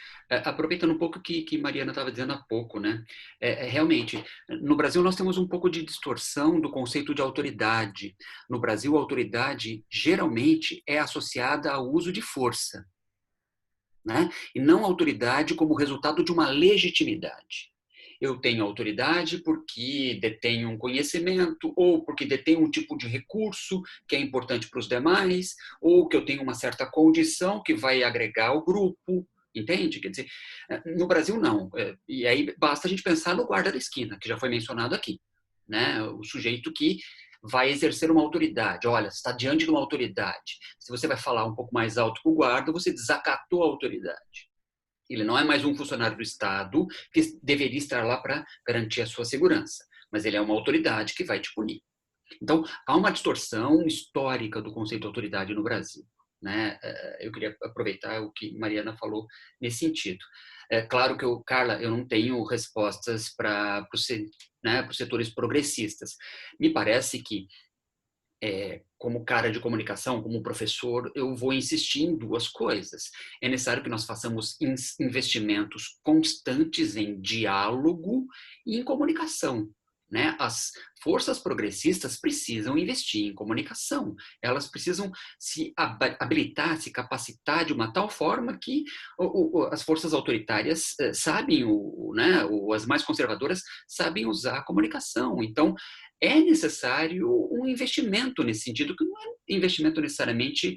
Aproveitando um pouco o que Mariana estava dizendo há pouco, né? Realmente, no Brasil nós temos um pouco de distorção do conceito de autoridade. No Brasil, a autoridade geralmente é associada ao uso de força, né? E não autoridade como resultado de uma legitimidade. Eu tenho autoridade porque detenho um conhecimento, ou porque detenho um tipo de recurso que é importante para os demais, ou que eu tenho uma certa condição que vai agregar ao grupo, entende? Quer dizer, no Brasil não. E aí basta a gente pensar no guarda da esquina, que já foi mencionado aqui, né? O sujeito que vai exercer uma autoridade. Olha, você está diante de uma autoridade. Se você vai falar um pouco mais alto que o guarda, você desacatou a autoridade. Ele não é mais um funcionário do Estado que deveria estar lá para garantir a sua segurança, mas ele é uma autoridade que vai te punir. Então, há uma distorção histórica do conceito de autoridade no Brasil, né? Eu queria aproveitar o que Mariana falou nesse sentido. É claro que Carla, eu não tenho respostas para os setores progressistas. Me parece que como cara de comunicação, como professor, eu vou insistir em duas coisas. É necessário que nós façamos investimentos constantes em diálogo e em comunicação, né? As forças progressistas precisam investir em comunicação. Elas precisam se habilitar, se capacitar de uma tal forma que as forças autoritárias sabem, né? As mais conservadoras sabem usar a comunicação. Então, é necessário um investimento nesse sentido, que não é investimento necessariamente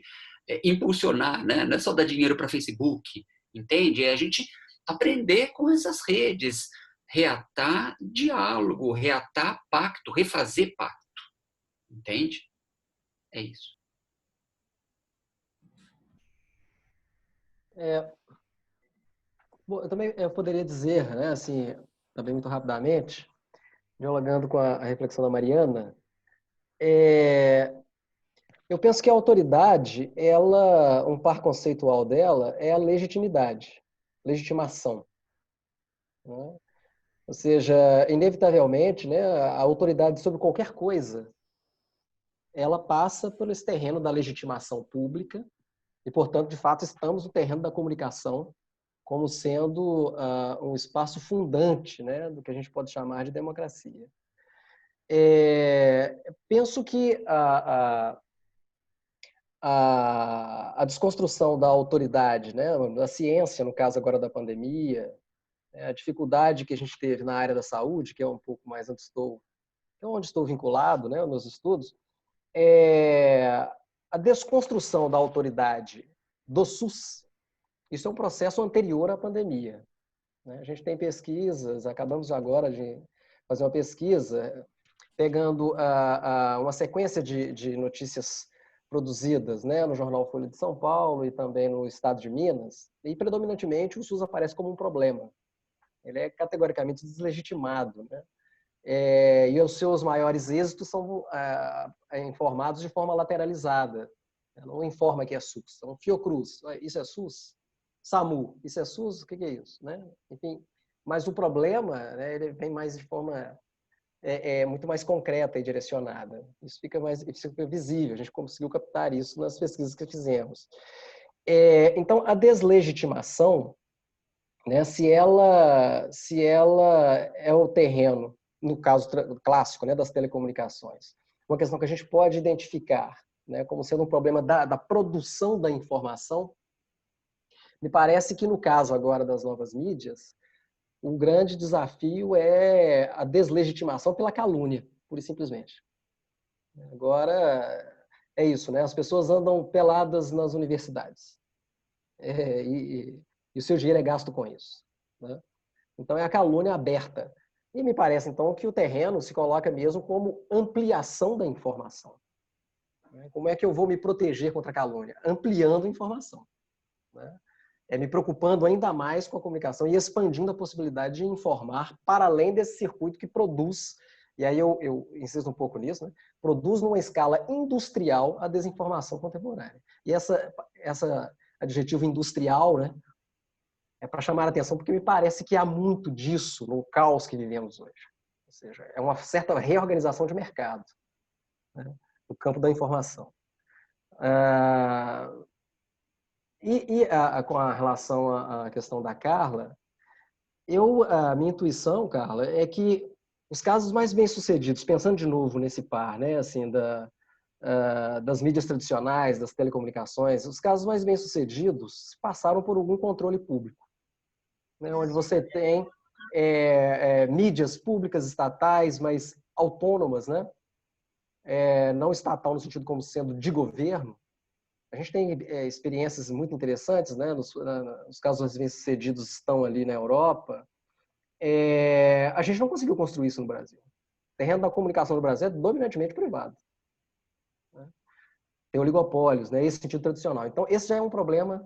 impulsionar, né? Não é só dar dinheiro para Facebook, entende? É a gente aprender com essas redes, reatar diálogo, reatar pacto, refazer pacto, entende? É isso. Bom, eu poderia dizer, né, assim, também muito rapidamente, dialogando com a reflexão da Mariana, eu penso que a autoridade, um par conceitual dela é a legitimidade, legitimação, né? Ou seja, inevitavelmente, né, a autoridade sobre qualquer coisa, ela passa por esse terreno da legitimação pública e, portanto, de fato, estamos no terreno da comunicação como sendo um espaço fundante, né, do que a gente pode chamar de democracia. Penso que a desconstrução da autoridade, né, da ciência, no caso agora da pandemia, a dificuldade que a gente teve na área da saúde, que é um pouco mais onde estou vinculado, né, nos meus estudos, a desconstrução da autoridade do SUS, isso é um processo anterior à pandemia, né? A gente tem pesquisas, acabamos agora de fazer uma pesquisa pegando uma sequência de notícias produzidas, né, no jornal Folha de São Paulo e também no estado de Minas, e predominantemente o SUS aparece como um problema. Ele é categoricamente deslegitimado, né? E os seus maiores êxitos são informados de forma lateralizada. Não informa que é SUS. Então, Fiocruz, isso é SUS? SAMU, isso é SUS? O que é isso? Né? Enfim, mas o problema, né, ele vem mais de forma muito mais concreta e direcionada. Isso fica visível. A gente conseguiu captar isso nas pesquisas que fizemos. Então, a deslegitimação, né, se ela é o terreno, no caso clássico, né, das telecomunicações, uma questão que a gente pode identificar, né, como sendo um problema da produção da informação, me parece que no caso agora das novas mídias, o grande desafio é a deslegitimação pela calúnia, pura e simplesmente. Agora, é isso, né? As pessoas andam peladas nas universidades. E o seu dinheiro é gasto com isso, né? Então, é a calúnia aberta. E me parece, então, que o terreno se coloca mesmo como ampliação da informação. Como é que eu vou me proteger contra a calúnia? Ampliando a informação, né? Me preocupando ainda mais com a comunicação e expandindo a possibilidade de informar para além desse circuito que produz, e aí eu insisto um pouco nisso, né? Produz numa escala industrial a desinformação contemporânea. E essa adjetivo industrial, né, é para chamar a atenção, porque me parece que há muito disso no caos que vivemos hoje. Ou seja, é uma certa reorganização de mercado, né, no campo da informação. Com a relação à questão da Carla, a minha intuição, Carla, é que os casos mais bem-sucedidos, pensando de novo nesse par, né, assim, das mídias tradicionais, das telecomunicações, os casos mais bem-sucedidos passaram por algum controle público, né, onde você tem mídias públicas estatais, mas autônomas, né, não estatal no sentido como sendo de governo. A gente tem experiências muito interessantes, né? Nos casos bem-sucedidos estão ali na Europa. A gente não conseguiu construir isso no Brasil. O terreno da comunicação no Brasil é dominantemente privado, né? Tem oligopólios, né? Esse sentido tradicional. Então, esse já é um problema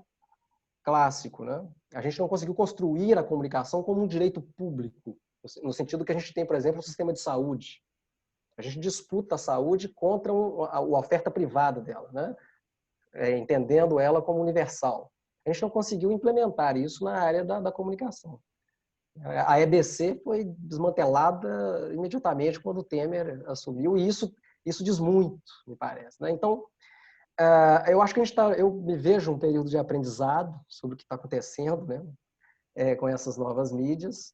clássico, né? A gente não conseguiu construir a comunicação como um direito público, no sentido que a gente tem, por exemplo, o sistema de saúde. A gente disputa a saúde contra a oferta privada dela, né? Entendendo ela como universal. A gente não conseguiu implementar isso na área da comunicação. A EBC foi desmantelada imediatamente quando o Temer assumiu, e isso Isso diz muito, me parece, né? Então, eu acho que eu me vejo um período de aprendizado sobre o que está acontecendo, né? Com essas novas mídias,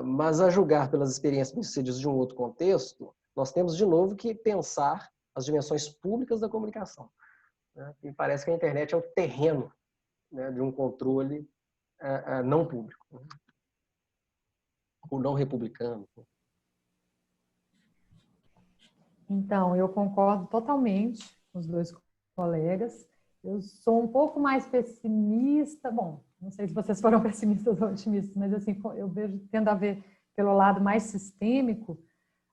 mas a julgar pelas experiências bem-sucedidas de um outro contexto, nós temos de novo que pensar as dimensões públicas da comunicação, né? E parece que a internet é o terreno, né, de um controle não público, né? Ou não republicano. Então, eu concordo totalmente com os dois colegas. Eu sou um pouco mais pessimista. Bom, não sei se vocês foram pessimistas ou otimistas, mas assim, eu vejo tendo a ver pelo lado mais sistêmico.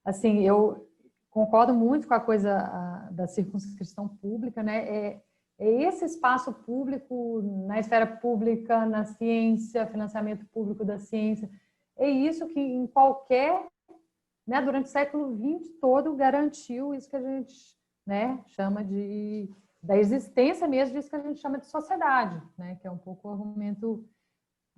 Assim, eu concordo muito com a coisa da circunscrição pública, né? É esse espaço público na esfera pública, na ciência, financiamento público da ciência. É isso que em qualquer, né, durante o século XX todo garantiu isso que a gente, né, chama da existência mesmo disso que a gente chama de sociedade, né, que é um pouco o argumento,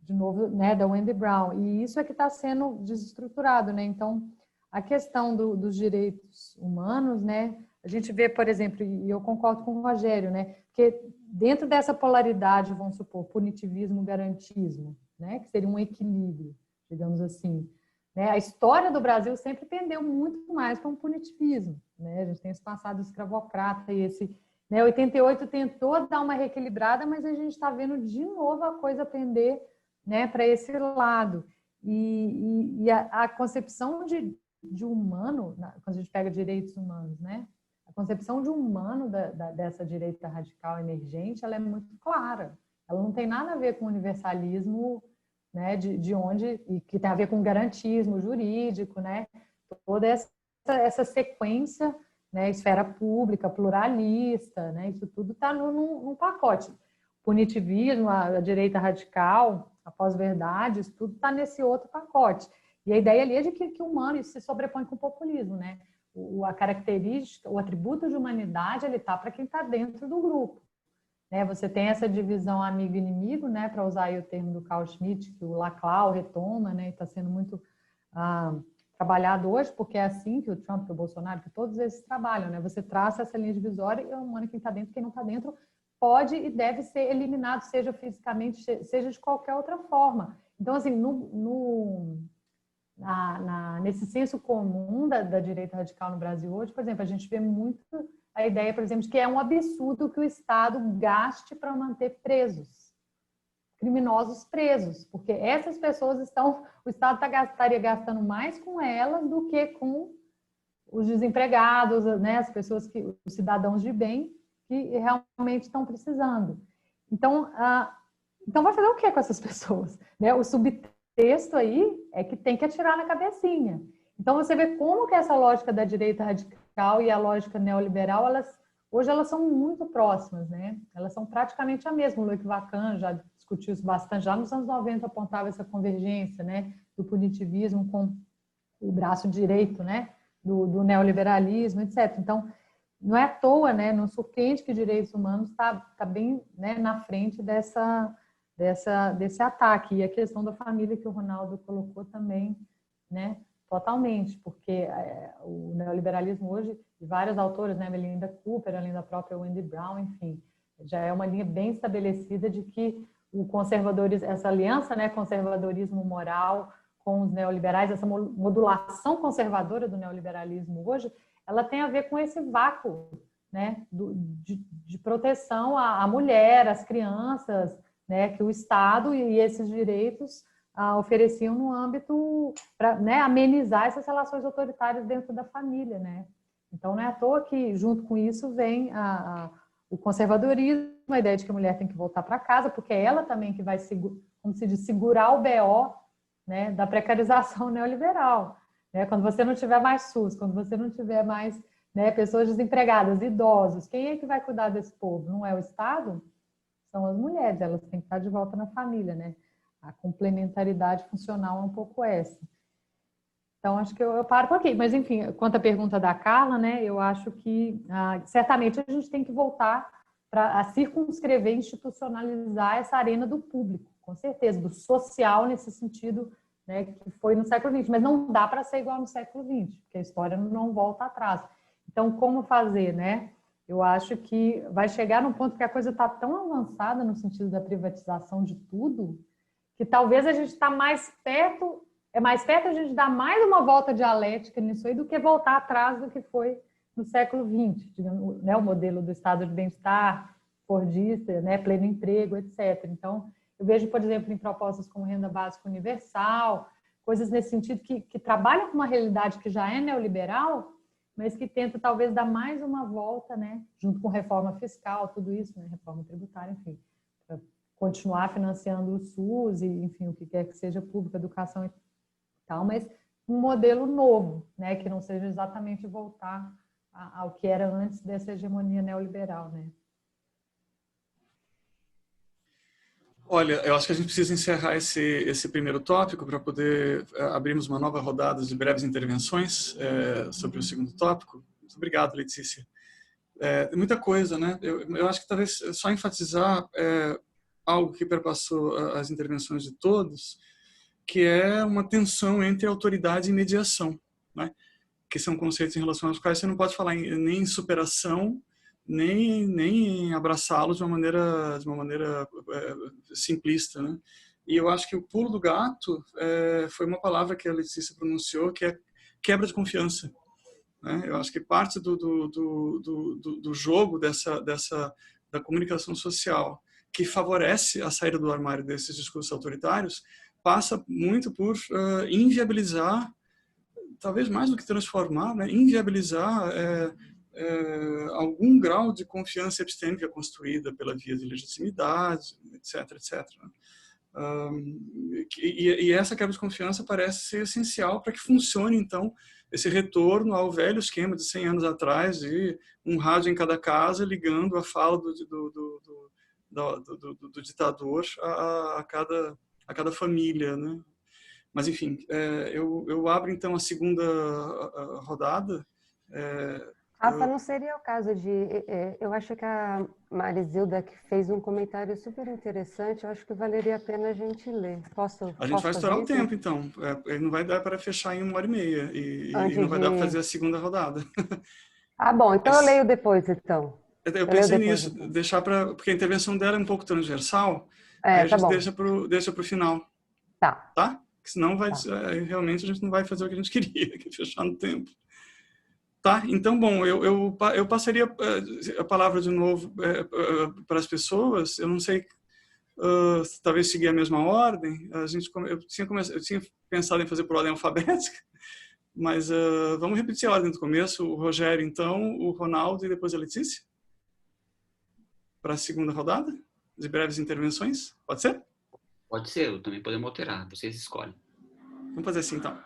de novo, né, da Wendy Brown. E isso é que está sendo desestruturado, né? Então, a questão dos direitos humanos, né, a gente vê, por exemplo, e eu concordo com o Rogério, né, porque dentro dessa polaridade, vamos supor, punitivismo-garantismo, né, que seria um equilíbrio, digamos assim, né, a história do Brasil sempre pendeu muito mais para um punitivismo, né? A gente tem esse passado escravocrata e esse, né, 88 tentou dar uma reequilibrada, mas a gente está vendo de novo a coisa pender, né, para esse lado. E a concepção de humano, quando a gente pega direitos humanos, né, a concepção de humano dessa direita radical emergente, ela é muito clara. Ela não tem nada a ver com universalismo, né, de onde, e que tem a ver com garantismo jurídico, né, toda essa sequência, né, esfera pública, pluralista, né, isso tudo está num pacote. Punitivismo, a direita radical, a pós-verdade, isso tudo está nesse outro pacote. E a ideia ali é de que o humano isso se sobrepõe com o populismo, né? A característica, o atributo de humanidade, ele está para quem está dentro do grupo. Né? Você tem essa divisão amigo-inimigo, né? Para usar aí o termo do Carl Schmitt, que o Laclau retoma, né? E está sendo muito trabalhado hoje, porque é assim que o Trump, que o Bolsonaro, que todos eles trabalham, né? Você traça essa linha divisória e o humano, quem está dentro, quem não está dentro, pode e deve ser eliminado, seja fisicamente, seja de qualquer outra forma. Então, assim, nesse senso comum da direita radical no Brasil hoje, por exemplo, a gente vê muito a ideia, por exemplo, de que é um absurdo que o Estado gaste para manter criminosos presos, porque essas pessoas o Estado estaria gastando mais com elas do que com os desempregados, né, as pessoas os cidadãos de bem que realmente estão precisando. Então, vai fazer o que com essas pessoas? Né? O subtexto aí é que tem que atirar na cabecinha. Então, você vê como que essa lógica da direita radical e a lógica neoliberal, hoje elas são muito próximas, né? Elas são praticamente a mesma. O Luc Vacan já discutiu isso bastante, já nos anos 90 apontava essa convergência, né, do punitivismo com o braço direito, né, do neoliberalismo, etc. Então, não é à toa, né, não surpreende que direitos humanos está bem, né, na frente desse ataque. E a questão da família que o Ronaldo colocou também, né, totalmente, porque o neoliberalismo hoje, de várias autoras, né, Melinda Cooper, além da própria Wendy Brown, enfim, já é uma linha bem estabelecida de que o conservadorismo, essa aliança, né, conservadorismo moral com os neoliberais, essa modulação conservadora do neoliberalismo hoje, ela tem a ver com esse vácuo, né, de proteção à mulher, às crianças, né, que o Estado e esses direitos ofereciam no âmbito para, né, amenizar essas relações autoritárias dentro da família, né? Então, não é à toa que, junto com isso, vem o conservadorismo, a ideia de que a mulher tem que voltar para casa, porque é ela também que vai, como se diz, segurar o BO, né, da precarização neoliberal. Né? Quando você não tiver mais SUS, quando você não tiver mais, né, pessoas desempregadas, idosos, quem é que vai cuidar desse povo? Não é o Estado? São as mulheres, elas têm que estar de volta na família, né? A complementaridade funcional é um pouco essa. Então, acho que eu paro por aqui. Mas, enfim, quanto à pergunta da Carla, né, eu acho que certamente a gente tem que voltar a circunscrever, institucionalizar essa arena do público, com certeza, do social nesse sentido, né, que foi no século XX, mas não dá para ser igual no século XX, porque a história não volta atrás. Então, como fazer, né? Eu acho que vai chegar num ponto que a coisa está tão avançada no sentido da privatização de tudo, que talvez a gente está mais perto, é mais perto a gente dar mais uma volta dialética nisso aí do que voltar atrás do que foi no século XX, digamos, né? O modelo do estado de bem-estar, fordista, né? Pleno emprego, etc. Então, eu vejo, por exemplo, em propostas como renda básica universal, coisas nesse sentido que trabalham com uma realidade que já é neoliberal, mas que tenta talvez dar mais uma volta, né, junto com reforma fiscal, tudo isso, né, reforma tributária, enfim, para continuar financiando o SUS e, enfim, o que quer que seja público, educação e tal, mas um modelo novo, né, que não seja exatamente voltar ao que era antes dessa hegemonia neoliberal, né. Olha, eu acho que a gente precisa encerrar esse primeiro tópico para poder abrirmos uma nova rodada de breves intervenções sobre o segundo tópico. Muito obrigado, Letícia. Muita coisa, né? Eu acho que talvez só enfatizar algo que perpassou as intervenções de todos, que é uma tensão entre autoridade e mediação, né? Que são conceitos em relação aos quais você não pode falar nem em superação, nem abraçá-los de uma maneira simplista, né? E eu acho que o pulo do gato foi uma palavra que a Letícia pronunciou, que é quebra de confiança, né? Eu acho que parte do jogo da comunicação social que favorece a saída do armário desses discursos autoritários passa muito por inviabilizar, talvez mais do que transformar, né? Inviabilizar algum grau de confiança epistêmica construída pela via de legitimidade, etc, etc. E essa quebra de confiança parece ser essencial para que funcione, então, esse retorno ao velho esquema de 100 anos atrás, de um rádio em cada casa ligando a fala do ditador a cada família, né? Mas, enfim, eu abro, então, a segunda rodada. Rafa, não seria o caso de... Eu acho que a Marizilda que fez um comentário super interessante, eu acho que valeria a pena a gente ler. A gente vai estourar o isso? tempo, então. Ele não vai dar para fechar em 1h30 e não vai dar para fazer a segunda rodada. Ah, bom, então eu leio depois, então. Eu pensei nisso, deixar porque a intervenção dela é um pouco transversal, aí a gente deixa para o final. Tá. Tá? Porque senão realmente a gente não vai fazer o que a gente queria, que é fechar no tempo. Tá? Então, bom, eu passaria a palavra de novo para as pessoas. Eu não sei, talvez seguir a mesma ordem. Eu tinha pensado em fazer por ordem alfabética, mas vamos repetir a ordem do começo. O Rogério, então, o Ronaldo e depois a Letícia? Para a segunda rodada de breves intervenções. Pode ser? Pode ser, também podemos alterar. Vocês escolhem. Vamos fazer assim, então.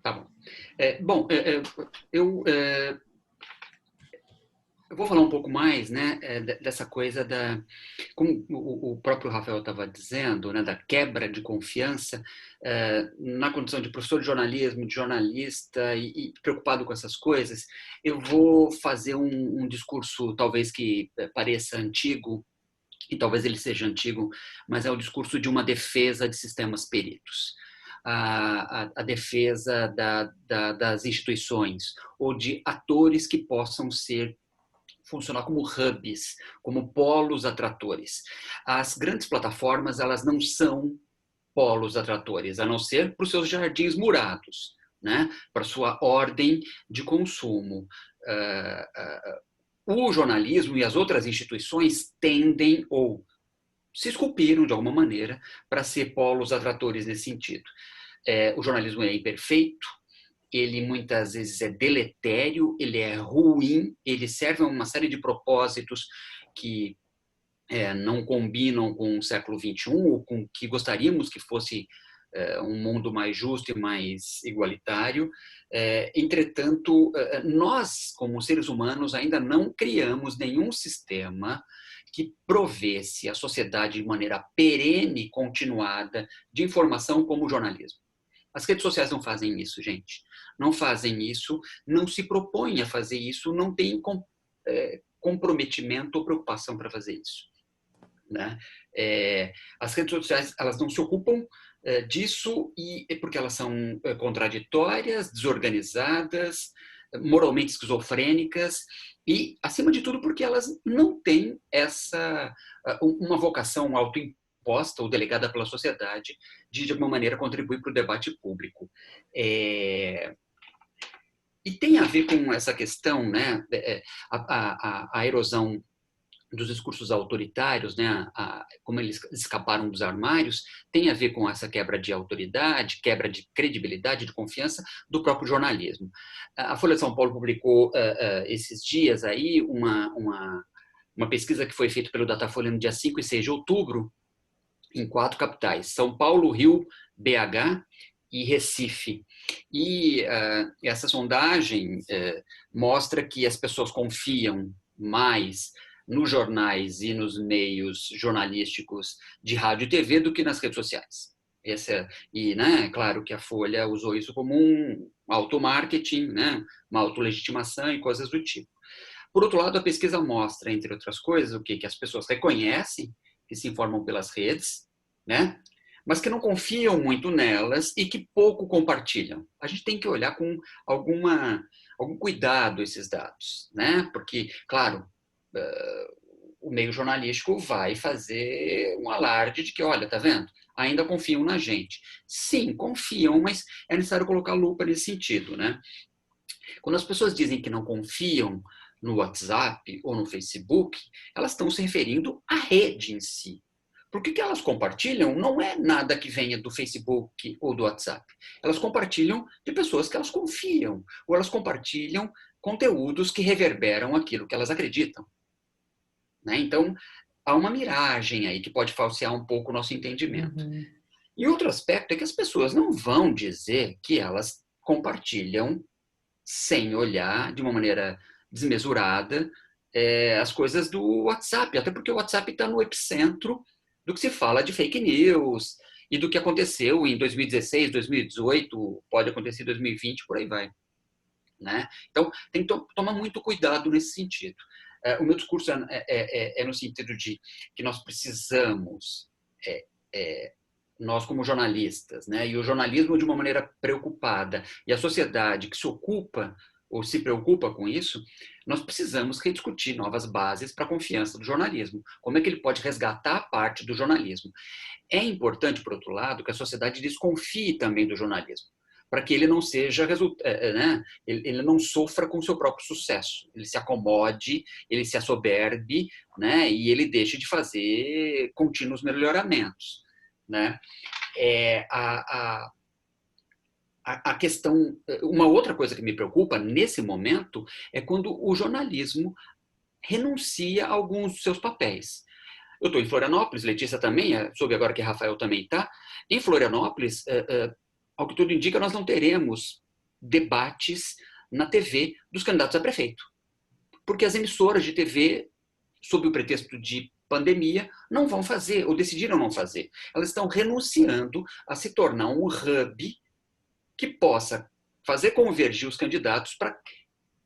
Tá bom. Eu vou falar um pouco mais, né, dessa coisa como o próprio Rafael estava dizendo, né, da quebra de confiança na condição de professor de jornalismo, de jornalista e preocupado com essas coisas. Eu vou fazer um discurso talvez que pareça antigo, e talvez ele seja antigo, mas é o discurso de uma defesa de sistemas peritos. A defesa das instituições ou de atores que possam funcionar como hubs, como polos atratores. As grandes plataformas, elas não são polos atratores, a não ser para os seus jardins murados, né? Para sua ordem de consumo. O jornalismo e as outras instituições tendem ou se esculpiram de alguma maneira para ser polos atratores nesse sentido. O jornalismo é imperfeito, ele muitas vezes é deletério, ele é ruim, ele serve a uma série de propósitos que não combinam com o século XXI, ou com o que gostaríamos que fosse um mundo mais justo e mais igualitário. Entretanto, nós, como seres humanos, ainda não criamos nenhum sistema que provesse a sociedade de maneira perene, continuada, de informação como o jornalismo. As redes sociais não fazem isso, gente. Não fazem isso, não se propõem a fazer isso, não tem comprometimento ou preocupação para fazer isso, né? As redes sociais, elas não se ocupam disso, e porque elas são contraditórias, desorganizadas, moralmente esquizofrênicas e, acima de tudo, porque elas não têm uma vocação autoimposta ou delegada pela sociedade de alguma maneira, contribuir para o debate público. E tem a ver com essa questão, né, a erosão dos discursos autoritários, né, como eles escaparam dos armários, tem a ver com essa quebra de autoridade, quebra de credibilidade, de confiança do próprio jornalismo. A Folha de São Paulo publicou esses dias aí uma pesquisa que foi feita pelo Datafolha no dia 5 e 6 de outubro, em 4 capitais, São Paulo, Rio, BH e Recife. E essa sondagem mostra que as pessoas confiam mais nos jornais e nos meios jornalísticos de rádio e TV do que nas redes sociais. E, né, claro que a Folha usou isso como um automarketing, né, uma autolegitimação e coisas do tipo. Por outro lado, a pesquisa mostra, entre outras coisas, o quê? Que as pessoas reconhecem que se informam pelas redes, né, mas que não confiam muito nelas e que pouco compartilham. A gente tem que olhar com algum cuidado esses dados, né, porque, claro, o meio jornalístico vai fazer um alarde de que, olha, tá vendo? Ainda confiam na gente. Sim, confiam, mas é necessário colocar lupa nesse sentido, né? Quando as pessoas dizem que não confiam no WhatsApp ou no Facebook, elas estão se referindo à rede em si. Porque o que elas compartilham não é nada que venha do Facebook ou do WhatsApp. Elas compartilham de pessoas que elas confiam, ou elas compartilham conteúdos que reverberam aquilo que elas acreditam. Né? Então, há uma miragem aí que pode falsear um pouco o nosso entendimento. Uhum. E outro aspecto é que as pessoas não vão dizer que elas compartilham sem olhar de uma maneira desmesurada as coisas do WhatsApp, até porque o WhatsApp está no epicentro do que se fala de fake news e do que aconteceu em 2016, 2018, pode acontecer em 2020, por aí vai. Né? Então, tem que tomar muito cuidado nesse sentido. O meu discurso é no sentido de que nós precisamos, nós como jornalistas, né, e o jornalismo de uma maneira preocupada, e a sociedade que se ocupa ou se preocupa com isso, nós precisamos rediscutir novas bases para a confiança do jornalismo. Como é que ele pode resgatar a parte do jornalismo? É importante, por outro lado, que a sociedade desconfie também do jornalismo, para que ele não seja, né, ele não sofra com o seu próprio sucesso, ele se acomode, ele se assoberbe, né, e ele deixe de fazer contínuos melhoramentos. Né? A questão, uma outra coisa que me preocupa nesse momento é quando o jornalismo renuncia a alguns dos seus papéis. Eu estou em Florianópolis, Letícia também, soube agora que Rafael também está. Em Florianópolis, ao que tudo indica, nós não teremos debates na TV dos candidatos a prefeito. Porque as emissoras de TV, sob o pretexto de pandemia, não vão fazer, ou decidiram não fazer. Elas estão renunciando a se tornar um hub que possa fazer convergir os candidatos para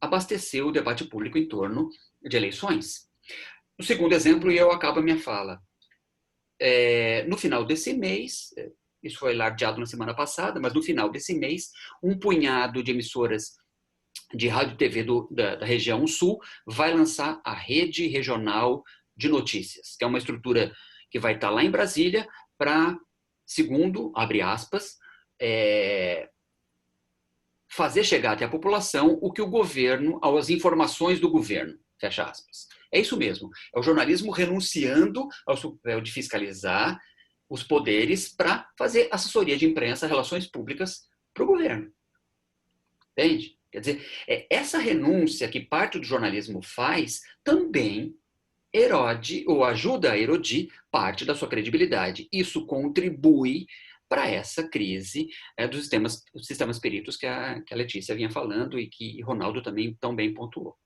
abastecer o debate público em torno de eleições. O segundo exemplo, e eu acabo a minha fala. No final desse mês, isso foi lardeado na semana passada, mas no final desse mês, um punhado de emissoras de rádio e TV da região sul vai lançar a Rede Regional de Notícias, que é uma estrutura que vai estar lá em Brasília para, segundo, abre aspas, fazer chegar até a população o que o governo, as informações do governo, fecha aspas. É isso mesmo, é o jornalismo renunciando ao papel de fiscalizar os poderes para fazer assessoria de imprensa, relações públicas para o governo. Entende? Quer dizer, essa renúncia que parte do jornalismo faz também erode ou ajuda a erodir parte da sua credibilidade. Isso contribui para essa crise dos sistemas peritos que a Letícia vinha falando e que Ronaldo também tão bem pontuou.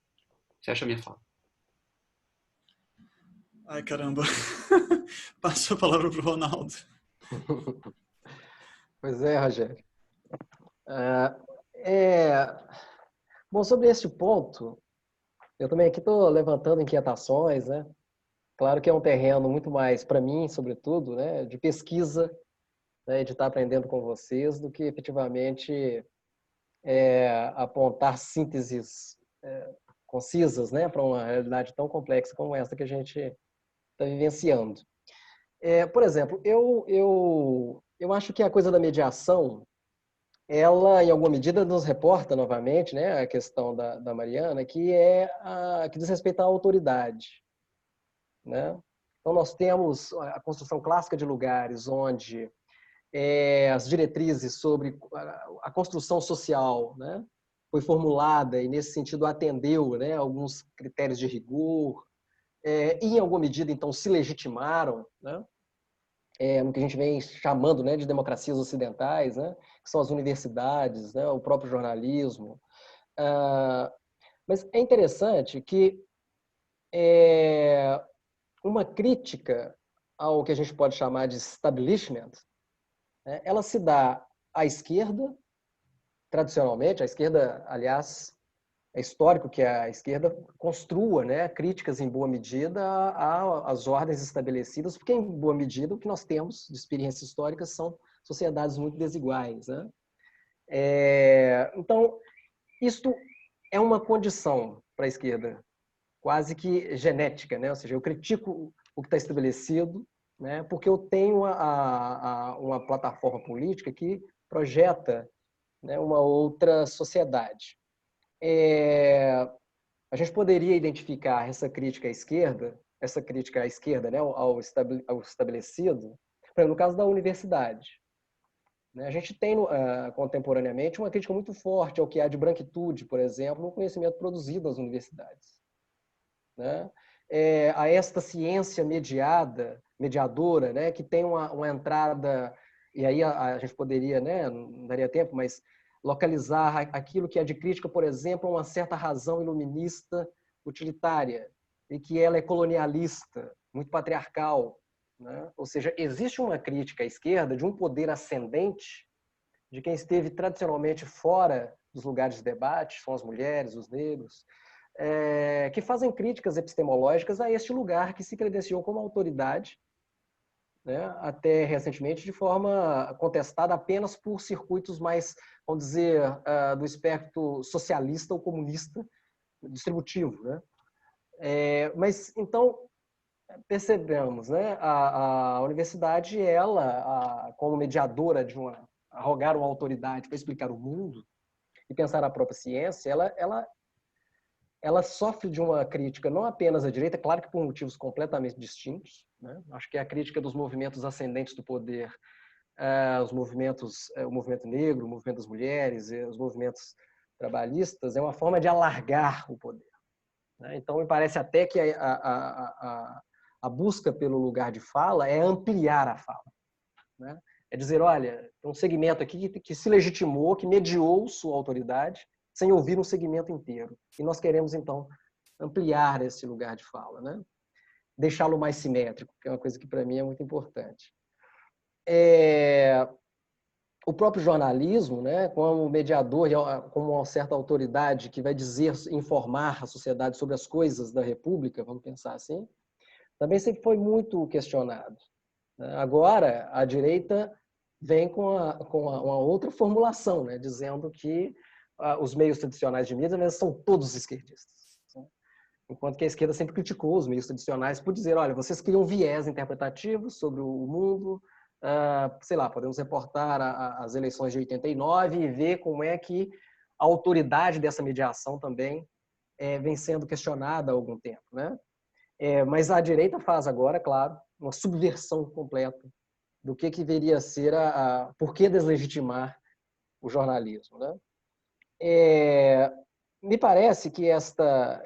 Fecha a minha fala. Ai, caramba. Passo a palavra para o Ronaldo. Pois é, Rogério. Bom, sobre esse ponto, eu também aqui estou levantando inquietações, né? Claro que é um terreno muito mais, para mim, sobretudo, né, de pesquisa né, de estar aprendendo com vocês, do que efetivamente apontar sínteses concisas, né, para uma realidade tão complexa como essa que a gente está vivenciando. Por exemplo, eu acho que a coisa da mediação, ela, em alguma medida, nos reporta novamente, né, a questão da Mariana, que diz respeito à autoridade, né? Então, nós temos a construção clássica de lugares onde as diretrizes sobre a construção social, né, foi formulada e, nesse sentido, atendeu, né, alguns critérios de rigor, e, em alguma medida, então, se legitimaram, né, no que a gente vem chamando, né, de democracias ocidentais, né, que são as universidades, né, o próprio jornalismo. Mas é interessante que uma crítica ao que a gente pode chamar de establishment, né, ela se dá à esquerda, tradicionalmente. A esquerda, aliás, é histórico que a esquerda construa, né, críticas em boa medida às ordens estabelecidas, porque em boa medida o que nós temos de experiências históricas são sociedades muito desiguais, né? Então, isto é uma condição para a esquerda quase que genética, né? Ou seja, eu critico o que está estabelecido, né, porque eu tenho uma plataforma política que projeta, né, uma outra sociedade. A gente poderia identificar essa crítica à esquerda, né, ao estabelecido, por exemplo, no caso da universidade. A gente tem, contemporaneamente, uma crítica muito forte ao que há de branquitude, por exemplo, no conhecimento produzido nas universidades, né? A esta ciência mediadora, né, que tem uma entrada, e aí a gente poderia, né, não daria tempo, mas localizar aquilo que é de crítica, por exemplo, a uma certa razão iluminista utilitária, e que ela é colonialista, muito patriarcal, né? Ou seja, existe uma crítica à esquerda de um poder ascendente de quem esteve tradicionalmente fora dos lugares de debate, são as mulheres, os negros, que fazem críticas epistemológicas a este lugar que se credenciou como autoridade, né, até recentemente de forma contestada apenas por circuitos mais, vamos dizer, do espectro socialista ou comunista distributivo, né? Mas, então, percebemos, né, a universidade, ela, como mediadora de arrogar uma autoridade para explicar o mundo e pensar a própria ciência, ela sofre de uma crítica não apenas à direita, claro que por motivos completamente distintos, né? Acho que a crítica dos movimentos ascendentes do poder, o movimento negro, o movimento das mulheres, os movimentos trabalhistas, é uma forma de alargar o poder, né? Então, me parece até que a busca pelo lugar de fala é ampliar a fala, né? É dizer, olha, tem um segmento aqui que se legitimou, que mediou sua autoridade, sem ouvir um segmento inteiro. E nós queremos, então, ampliar esse lugar de fala, né? Deixá-lo mais simétrico, que é uma coisa que, para mim, é muito importante. O próprio jornalismo, né, como mediador, como uma certa autoridade que vai informar a sociedade sobre as coisas da República, vamos pensar assim, também sempre foi muito questionado. Agora, a direita vem com uma outra formulação, né, dizendo que os meios tradicionais de mídia, né, são todos esquerdistas, né? Enquanto que a esquerda sempre criticou os meios tradicionais por dizer, olha, vocês criam viés interpretativos sobre o mundo, sei lá, podemos reportar as eleições de 89 e ver como é que a autoridade dessa mediação também vem sendo questionada há algum tempo, né? Mas a direita faz agora, claro, uma subversão completa do que deveria ser por que deslegitimar o jornalismo, né? Me parece que essa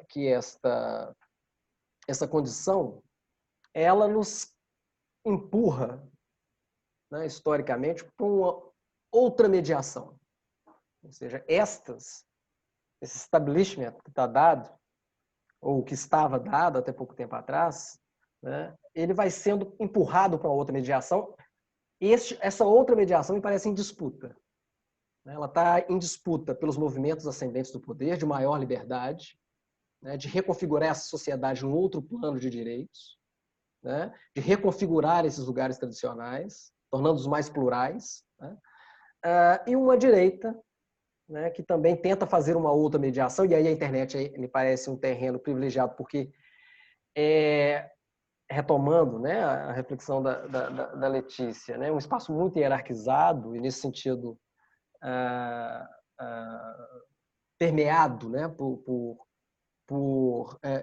condição, ela nos empurra, né, historicamente, para uma outra mediação. Ou seja, esse establishment que está dado, ou que estava dado até pouco tempo atrás, né, ele vai sendo empurrado para outra mediação. Essa outra mediação me parece em disputa. Ela está em disputa pelos movimentos ascendentes do poder, de maior liberdade, né, de reconfigurar essa sociedade num outro plano de direitos, né, de reconfigurar esses lugares tradicionais, tornando-os mais plurais, né? E uma direita, né, que também tenta fazer uma outra mediação, e aí a internet me parece um terreno privilegiado, porque, retomando, né, a reflexão da Letícia, né, um espaço muito hierarquizado, e nesse sentido permeado, né, por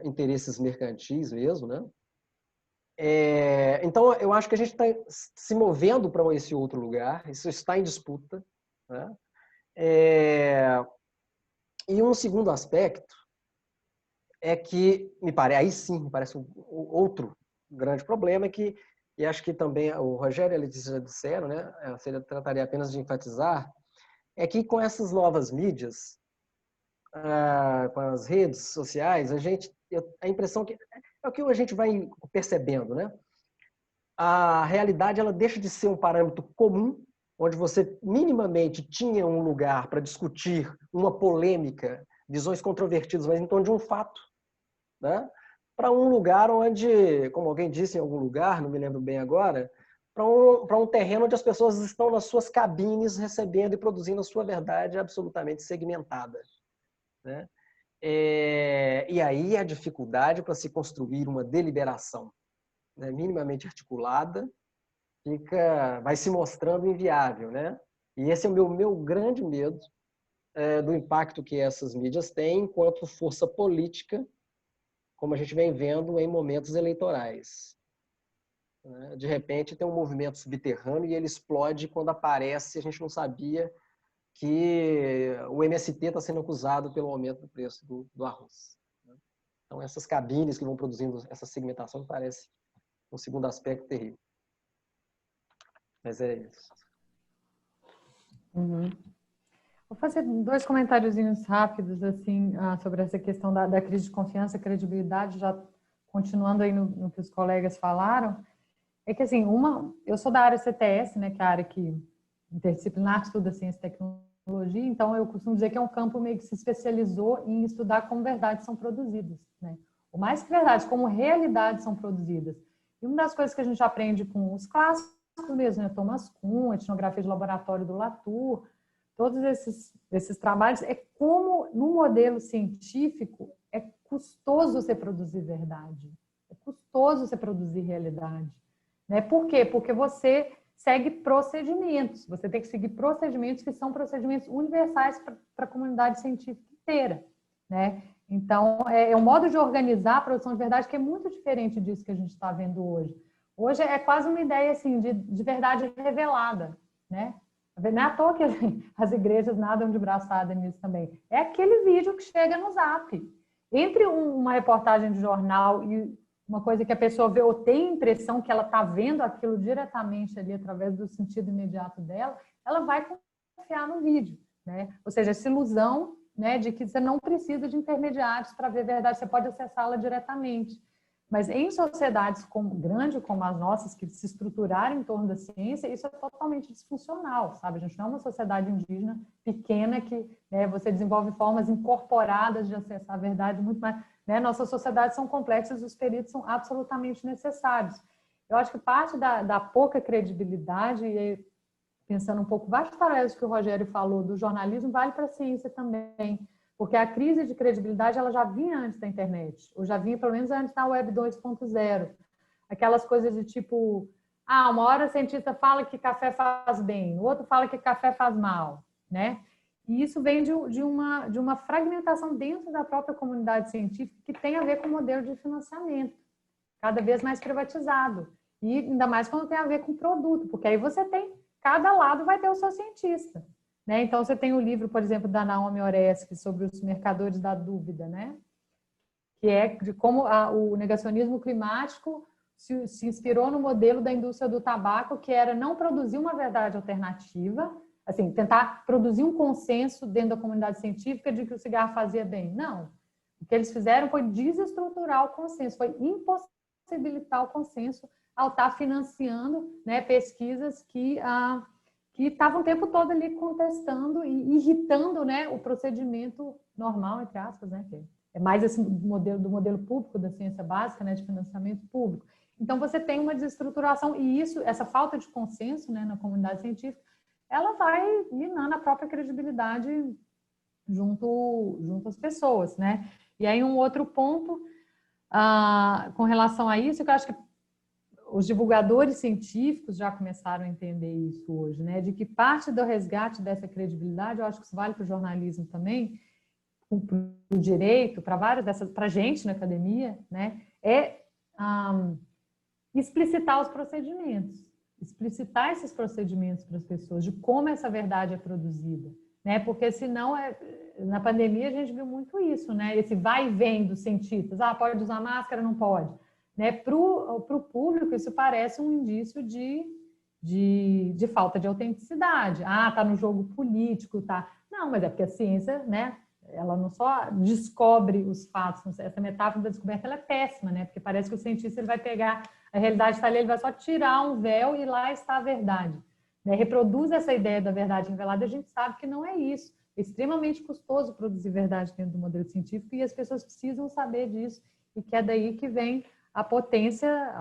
interesses mercantis mesmo, né? Então, eu acho que a gente está se movendo para esse outro lugar, isso está em disputa, né? E um segundo aspecto é que, aí sim, me parece outro grande problema, e acho que também o Rogério e a Letícia já disseram, né? Eu trataria apenas de enfatizar, é que com essas novas mídias, com as redes sociais, a impressão que é o que a gente vai percebendo, né? A realidade ela deixa de ser um parâmetro comum, onde você minimamente tinha um lugar para discutir uma polêmica, visões controvertidas, mas em torno de um fato, né? Para um lugar onde, como alguém disse em algum lugar, não me lembro bem agora, para um terreno onde as pessoas estão nas suas cabines recebendo e produzindo a sua verdade absolutamente segmentada, né? E aí a dificuldade para se construir uma deliberação, né, minimamente articulada vai se mostrando inviável, né? E esse é o meu grande medo do impacto que essas mídias têm enquanto força política, como a gente vem vendo em momentos eleitorais. De repente tem um movimento subterrâneo e ele explode quando aparece, a gente não sabia que o MST está sendo acusado pelo aumento do preço do arroz. Então essas cabines que vão produzindo essa segmentação me parece um segundo aspecto terrível. Mas é isso. Uhum. Vou fazer 2 comentáriozinhos rápidos assim, sobre essa questão da crise de confiança, credibilidade, já continuando aí no que os colegas falaram. É que assim, eu sou da área CTS, né, que é a área interdisciplinar que estuda ciência e tecnologia, então eu costumo dizer que é um campo meio que se especializou em estudar como verdades são produzidas, né? Ou mais que verdades, como realidades são produzidas. E uma das coisas que a gente aprende com os clássicos mesmo, né, Thomas Kuhn, etnografia de laboratório do Latour, todos esses trabalhos, é como no modelo científico é custoso você produzir verdade, é custoso você produzir realidade, né? Por quê? Porque você segue procedimentos, você tem que seguir procedimentos que são procedimentos universais para a comunidade científica inteira, né? Então, é um modo de organizar a produção de verdade que é muito diferente disso que a gente está vendo hoje. Hoje é quase uma ideia assim, de verdade revelada, né? Não é à toa que as igrejas nadam de braçada nisso também. É aquele vídeo que chega no Zap. Entre uma reportagem de jornal e uma coisa que a pessoa vê ou tem a impressão que ela está vendo aquilo diretamente ali através do sentido imediato dela, ela vai confiar no vídeo, né? Ou seja, essa ilusão, né, de que você não precisa de intermediários para ver a verdade, você pode acessá-la diretamente. Mas em sociedades grandes como as nossas, que se estruturaram em torno da ciência, isso é totalmente disfuncional, sabe? A gente não é uma sociedade indígena pequena que, né, você desenvolve formas incorporadas de acessar a verdade muito mais, né? Nossas sociedades são complexas e os peritos são absolutamente necessários. Eu acho que parte da pouca credibilidade, e pensando um pouco vários paralelos que o Rogério falou do jornalismo, vale para a ciência também. Porque a crise de credibilidade ela já vinha antes da internet, ou já vinha pelo menos antes da Web 2.0. Aquelas coisas de tipo, uma hora o cientista fala que café faz bem, o outro fala que café faz mal, né? E isso vem de uma fragmentação dentro da própria comunidade científica que tem a ver com o modelo de financiamento, cada vez mais privatizado. E ainda mais quando tem a ver com produto, porque aí você tem, cada lado vai ter o seu cientista. Né? Então, você tem o livro, por exemplo, da Naomi Oreskes sobre os mercadores da dúvida, né? Que é de como o negacionismo climático se inspirou no modelo da indústria do tabaco, que era não produzir uma verdade alternativa, assim, tentar produzir um consenso dentro da comunidade científica de que o cigarro fazia bem. Não. O que eles fizeram foi desestruturar o consenso, foi impossibilitar o consenso ao estar financiando, né, pesquisas que estavam o tempo todo ali contestando e irritando, né, o procedimento normal, entre aspas, né, que é mais esse modelo do modelo público da ciência básica, né, de financiamento público. Então, você tem uma desestruturação e essa falta de consenso, né, na comunidade científica, ela vai minando a própria credibilidade junto às pessoas, né? E aí, um outro ponto com relação a isso, que eu acho que os divulgadores científicos já começaram a entender isso hoje, né? De que parte do resgate dessa credibilidade, eu acho que isso vale para o jornalismo também, para o direito, para para a gente na academia, né? Explicitar os procedimentos, explicitar esses procedimentos para as pessoas, de como essa verdade é produzida, né? Porque senão, na pandemia a gente viu muito isso, né? Esse vai e vem dos cientistas, pode usar máscara, não pode, né? Para o público isso parece um indício de falta de autenticidade. Tá no jogo político, tá? Não, mas é porque a ciência, né? Ela não só descobre os fatos, essa metáfora da descoberta ela é péssima, né? Porque parece que o cientista ele vai pegar a realidade está ali, ele vai só tirar um véu e lá está a verdade. Né? Reproduz essa ideia da verdade revelada, a gente sabe que não é isso. É extremamente custoso produzir verdade dentro do modelo científico e as pessoas precisam saber disso e que é daí que vem a potência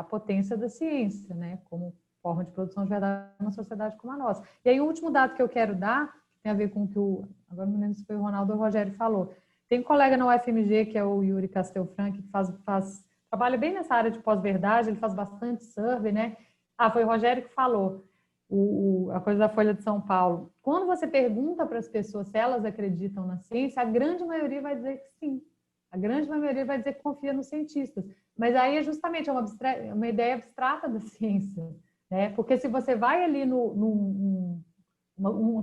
da ciência, né? Como forma de produção de verdade numa sociedade como a nossa. E aí o último dado que eu quero dar, que tem a ver com o que agora não lembro se foi o Ronaldo ou o Rogério falou. Tem um colega na UFMG, que é o Yuri Castelfranc, que trabalha bem nessa área de pós-verdade, ele faz bastante survey, né? Foi o Rogério que falou, a coisa da Folha de São Paulo. Quando você pergunta para as pessoas se elas acreditam na ciência, a grande maioria vai dizer que sim. A grande maioria vai dizer que confia nos cientistas. Mas aí é justamente uma ideia abstrata da ciência, né? Porque se você vai ali numa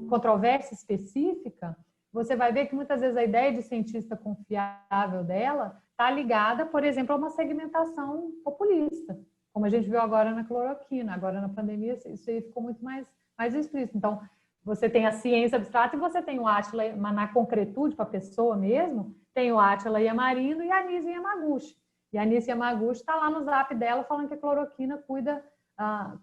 controvérsia específica, você vai ver que muitas vezes a ideia de cientista confiável dela está ligada, por exemplo, a uma segmentação populista, como a gente viu agora na cloroquina. Agora na pandemia isso aí ficou muito mais explícito. Então, você tem a ciência abstrata e você tem o Átila, na concretude para a pessoa mesmo, tem o Átila Yamarino e a Anísia Yamaguchi. E a Anísia Yamaguchi está lá no zap dela falando que a cloroquina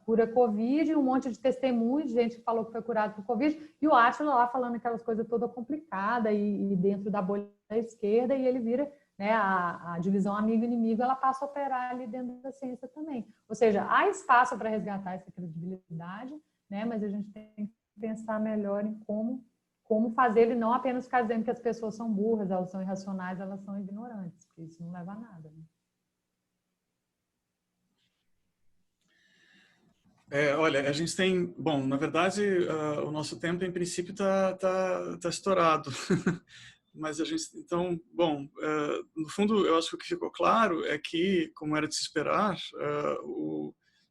cura Covid, um monte de testemunhos, gente que falou que foi curado por Covid, e o Átila lá falando aquelas coisas toda complicada e dentro da bolha da esquerda, e ele vira, né, a divisão amigo-inimigo, ela passa a operar ali dentro da ciência também. Ou seja, há espaço para resgatar essa credibilidade, né, mas a gente tem que pensar melhor em como fazer, e não apenas ficar dizendo que as pessoas são burras, elas são irracionais, elas são ignorantes, porque isso não leva a nada, né? Olha, a gente tem... Bom, na verdade, o nosso tempo, em princípio, tá estourado. Mas a gente... Então, bom, no fundo, eu acho que o que ficou claro é que, como era de se esperar,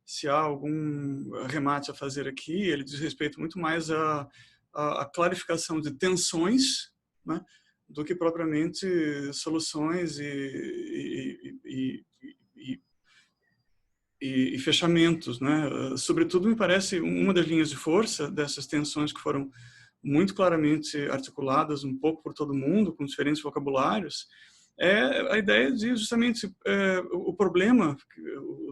se há algum remate a fazer aqui, ele diz respeito muito mais à clarificação de tensões, né, do que propriamente soluções e fechamentos, né? Sobretudo, me parece, uma das linhas de força dessas tensões que foram muito claramente articuladas um pouco por todo mundo, com diferentes vocabulários, é a ideia de justamente o problema,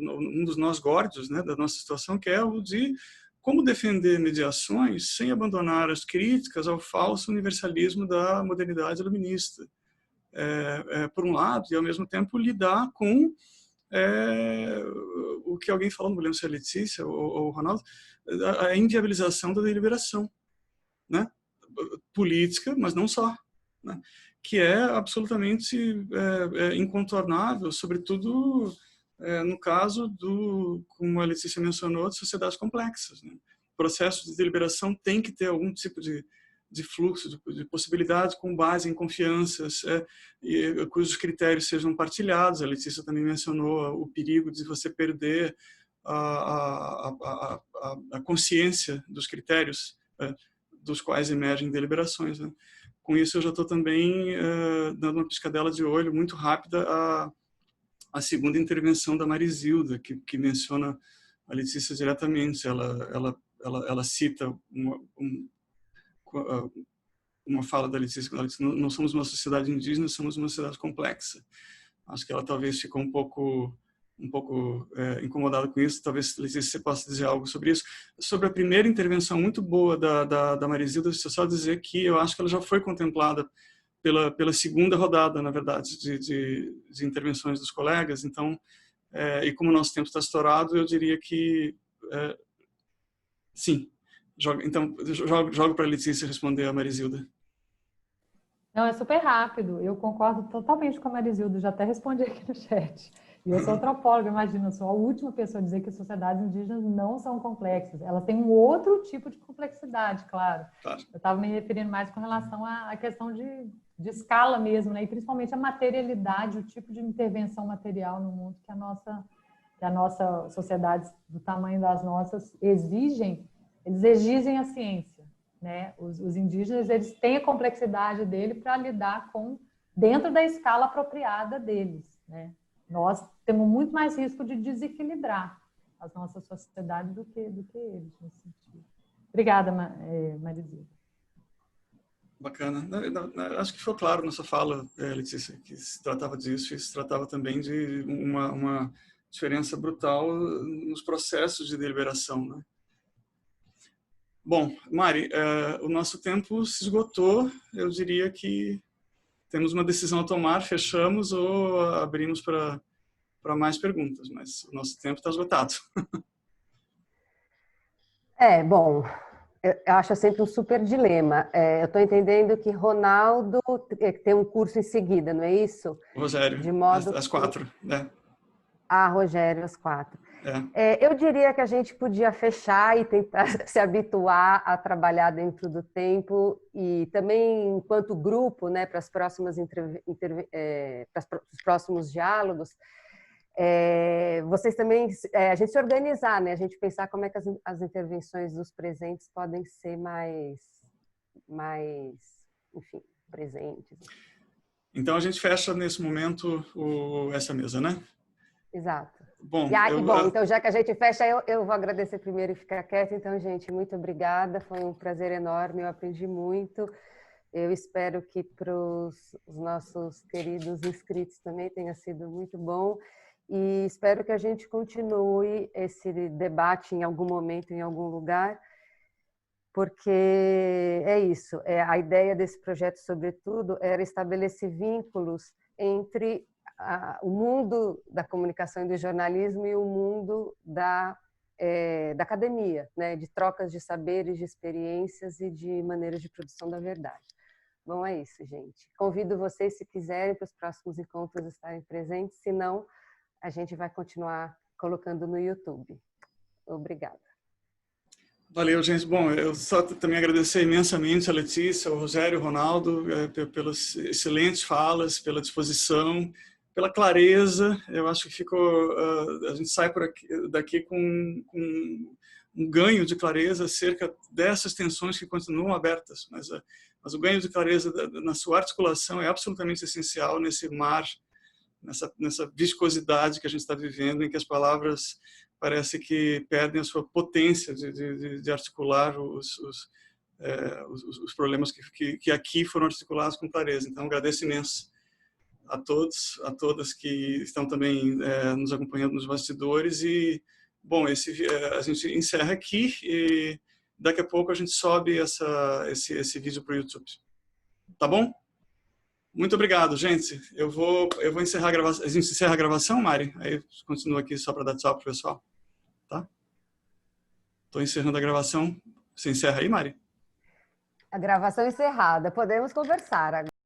um dos nós górdios, né, da nossa situação, que é o de como defender mediações sem abandonar as críticas ao falso universalismo da modernidade iluminista, por um lado, e ao mesmo tempo lidar com o que alguém falou, não lembro se é a Letícia ou o Ronaldo, a inviabilização da deliberação, né? Política, mas não só, né? Que é absolutamente incontornável, sobretudo no caso como a Letícia mencionou, de sociedades complexas, né? O processo de deliberação tem que ter algum tipo de fluxo, de possibilidade com base em confianças, cujos critérios sejam partilhados. A Letícia também mencionou o perigo de você perder a consciência dos critérios dos quais emergem deliberações, né? Com isso, eu já estou também dando uma piscadela de olho muito rápida à segunda intervenção da Marizilda, que menciona a Letícia diretamente. Ela cita uma fala da Letícia, quando ela disse: não somos uma sociedade indígena, somos uma sociedade complexa. Acho que ela talvez ficou um pouco incomodada com isso. Talvez, Letícia, você possa dizer algo sobre isso. Sobre a primeira intervenção muito boa da Marizilda, deixa eu só dizer que eu acho que ela já foi contemplada pela segunda rodada, na verdade, de intervenções dos colegas. Então, E como o nosso tempo está estourado, eu diria que sim. Então, jogo para a Letícia responder a Marisilda. Não, é super rápido. Eu concordo totalmente com a Marisilda, já até respondi aqui no chat. E eu sou antropóloga, imagina, eu sou a última pessoa a dizer que as sociedades indígenas não são complexas. Elas têm um outro tipo de complexidade, claro. Claro. Eu estava me referindo mais com relação à questão de escala mesmo, né? E principalmente a materialidade, o tipo de intervenção material no mundo que a nossa sociedade, do tamanho das nossas, exigem. Eles exigem a ciência, né? Os indígenas, eles têm a complexidade dele para lidar com dentro da escala apropriada deles, né? Nós temos muito mais risco de desequilibrar as nossas sociedades do que eles, nesse sentido. Obrigada, Marisilda. Bacana. Acho que ficou claro na sua fala, Letícia, que se tratava disso e se tratava também de uma diferença brutal nos processos de deliberação, né? Bom, Mari, o nosso tempo se esgotou. Eu diria que temos uma decisão a tomar, fechamos ou abrimos para mais perguntas, mas o nosso tempo está esgotado. Bom, eu acho sempre um super dilema. Eu estou entendendo que Ronaldo tem um curso em seguida, não é isso? Rogério, de modo às 4, né? Rogério, às 4. Eu diria que a gente podia fechar e tentar se habituar a trabalhar dentro do tempo e também, enquanto grupo, né, para as próximas para os próximos diálogos, vocês também, a gente se organizar, né, a gente pensar como é que as intervenções dos presentes podem ser mais, enfim, presentes. Então a gente fecha nesse momento essa mesa, né? Exato. Bom, então já que a gente fecha, eu vou agradecer primeiro e ficar quieta. Então, gente, muito obrigada. Foi um prazer enorme, eu aprendi muito. Eu espero que para os nossos queridos inscritos também tenha sido muito bom. E espero que a gente continue esse debate em algum momento, em algum lugar, porque é isso. A ideia desse projeto, sobretudo, era estabelecer vínculos entre o mundo da comunicação e do jornalismo e o mundo da academia, né? De trocas de saberes, de experiências e de maneiras de produção da verdade. Bom, é isso, gente. Convido vocês, se quiserem, para os próximos encontros estarem presentes, senão a gente vai continuar colocando no YouTube. Obrigada. Valeu, gente. Bom, eu só também agradecer imensamente a Letícia, o Rogério, o Ronaldo, pelas excelentes falas, pela disposição, pela clareza. Eu acho que a gente sai daqui com um ganho de clareza acerca dessas tensões que continuam abertas, mas o ganho de clareza na sua articulação é absolutamente essencial nesse mar, nessa viscosidade que a gente está vivendo, em que as palavras parece que perdem a sua potência de articular os problemas que aqui foram articulados com clareza. Então, agradeço imenso a todos, a todas que estão também nos acompanhando nos bastidores. E, bom, a gente encerra aqui e daqui a pouco a gente sobe esse vídeo para o YouTube. Tá bom? Muito obrigado, gente. Eu vou encerrar a gravação. A gente encerra a gravação, Mari? Aí continua aqui só para dar tchau pro pessoal. Tá? Estou encerrando a gravação. Você encerra aí, Mari? A gravação encerrada. Podemos conversar agora.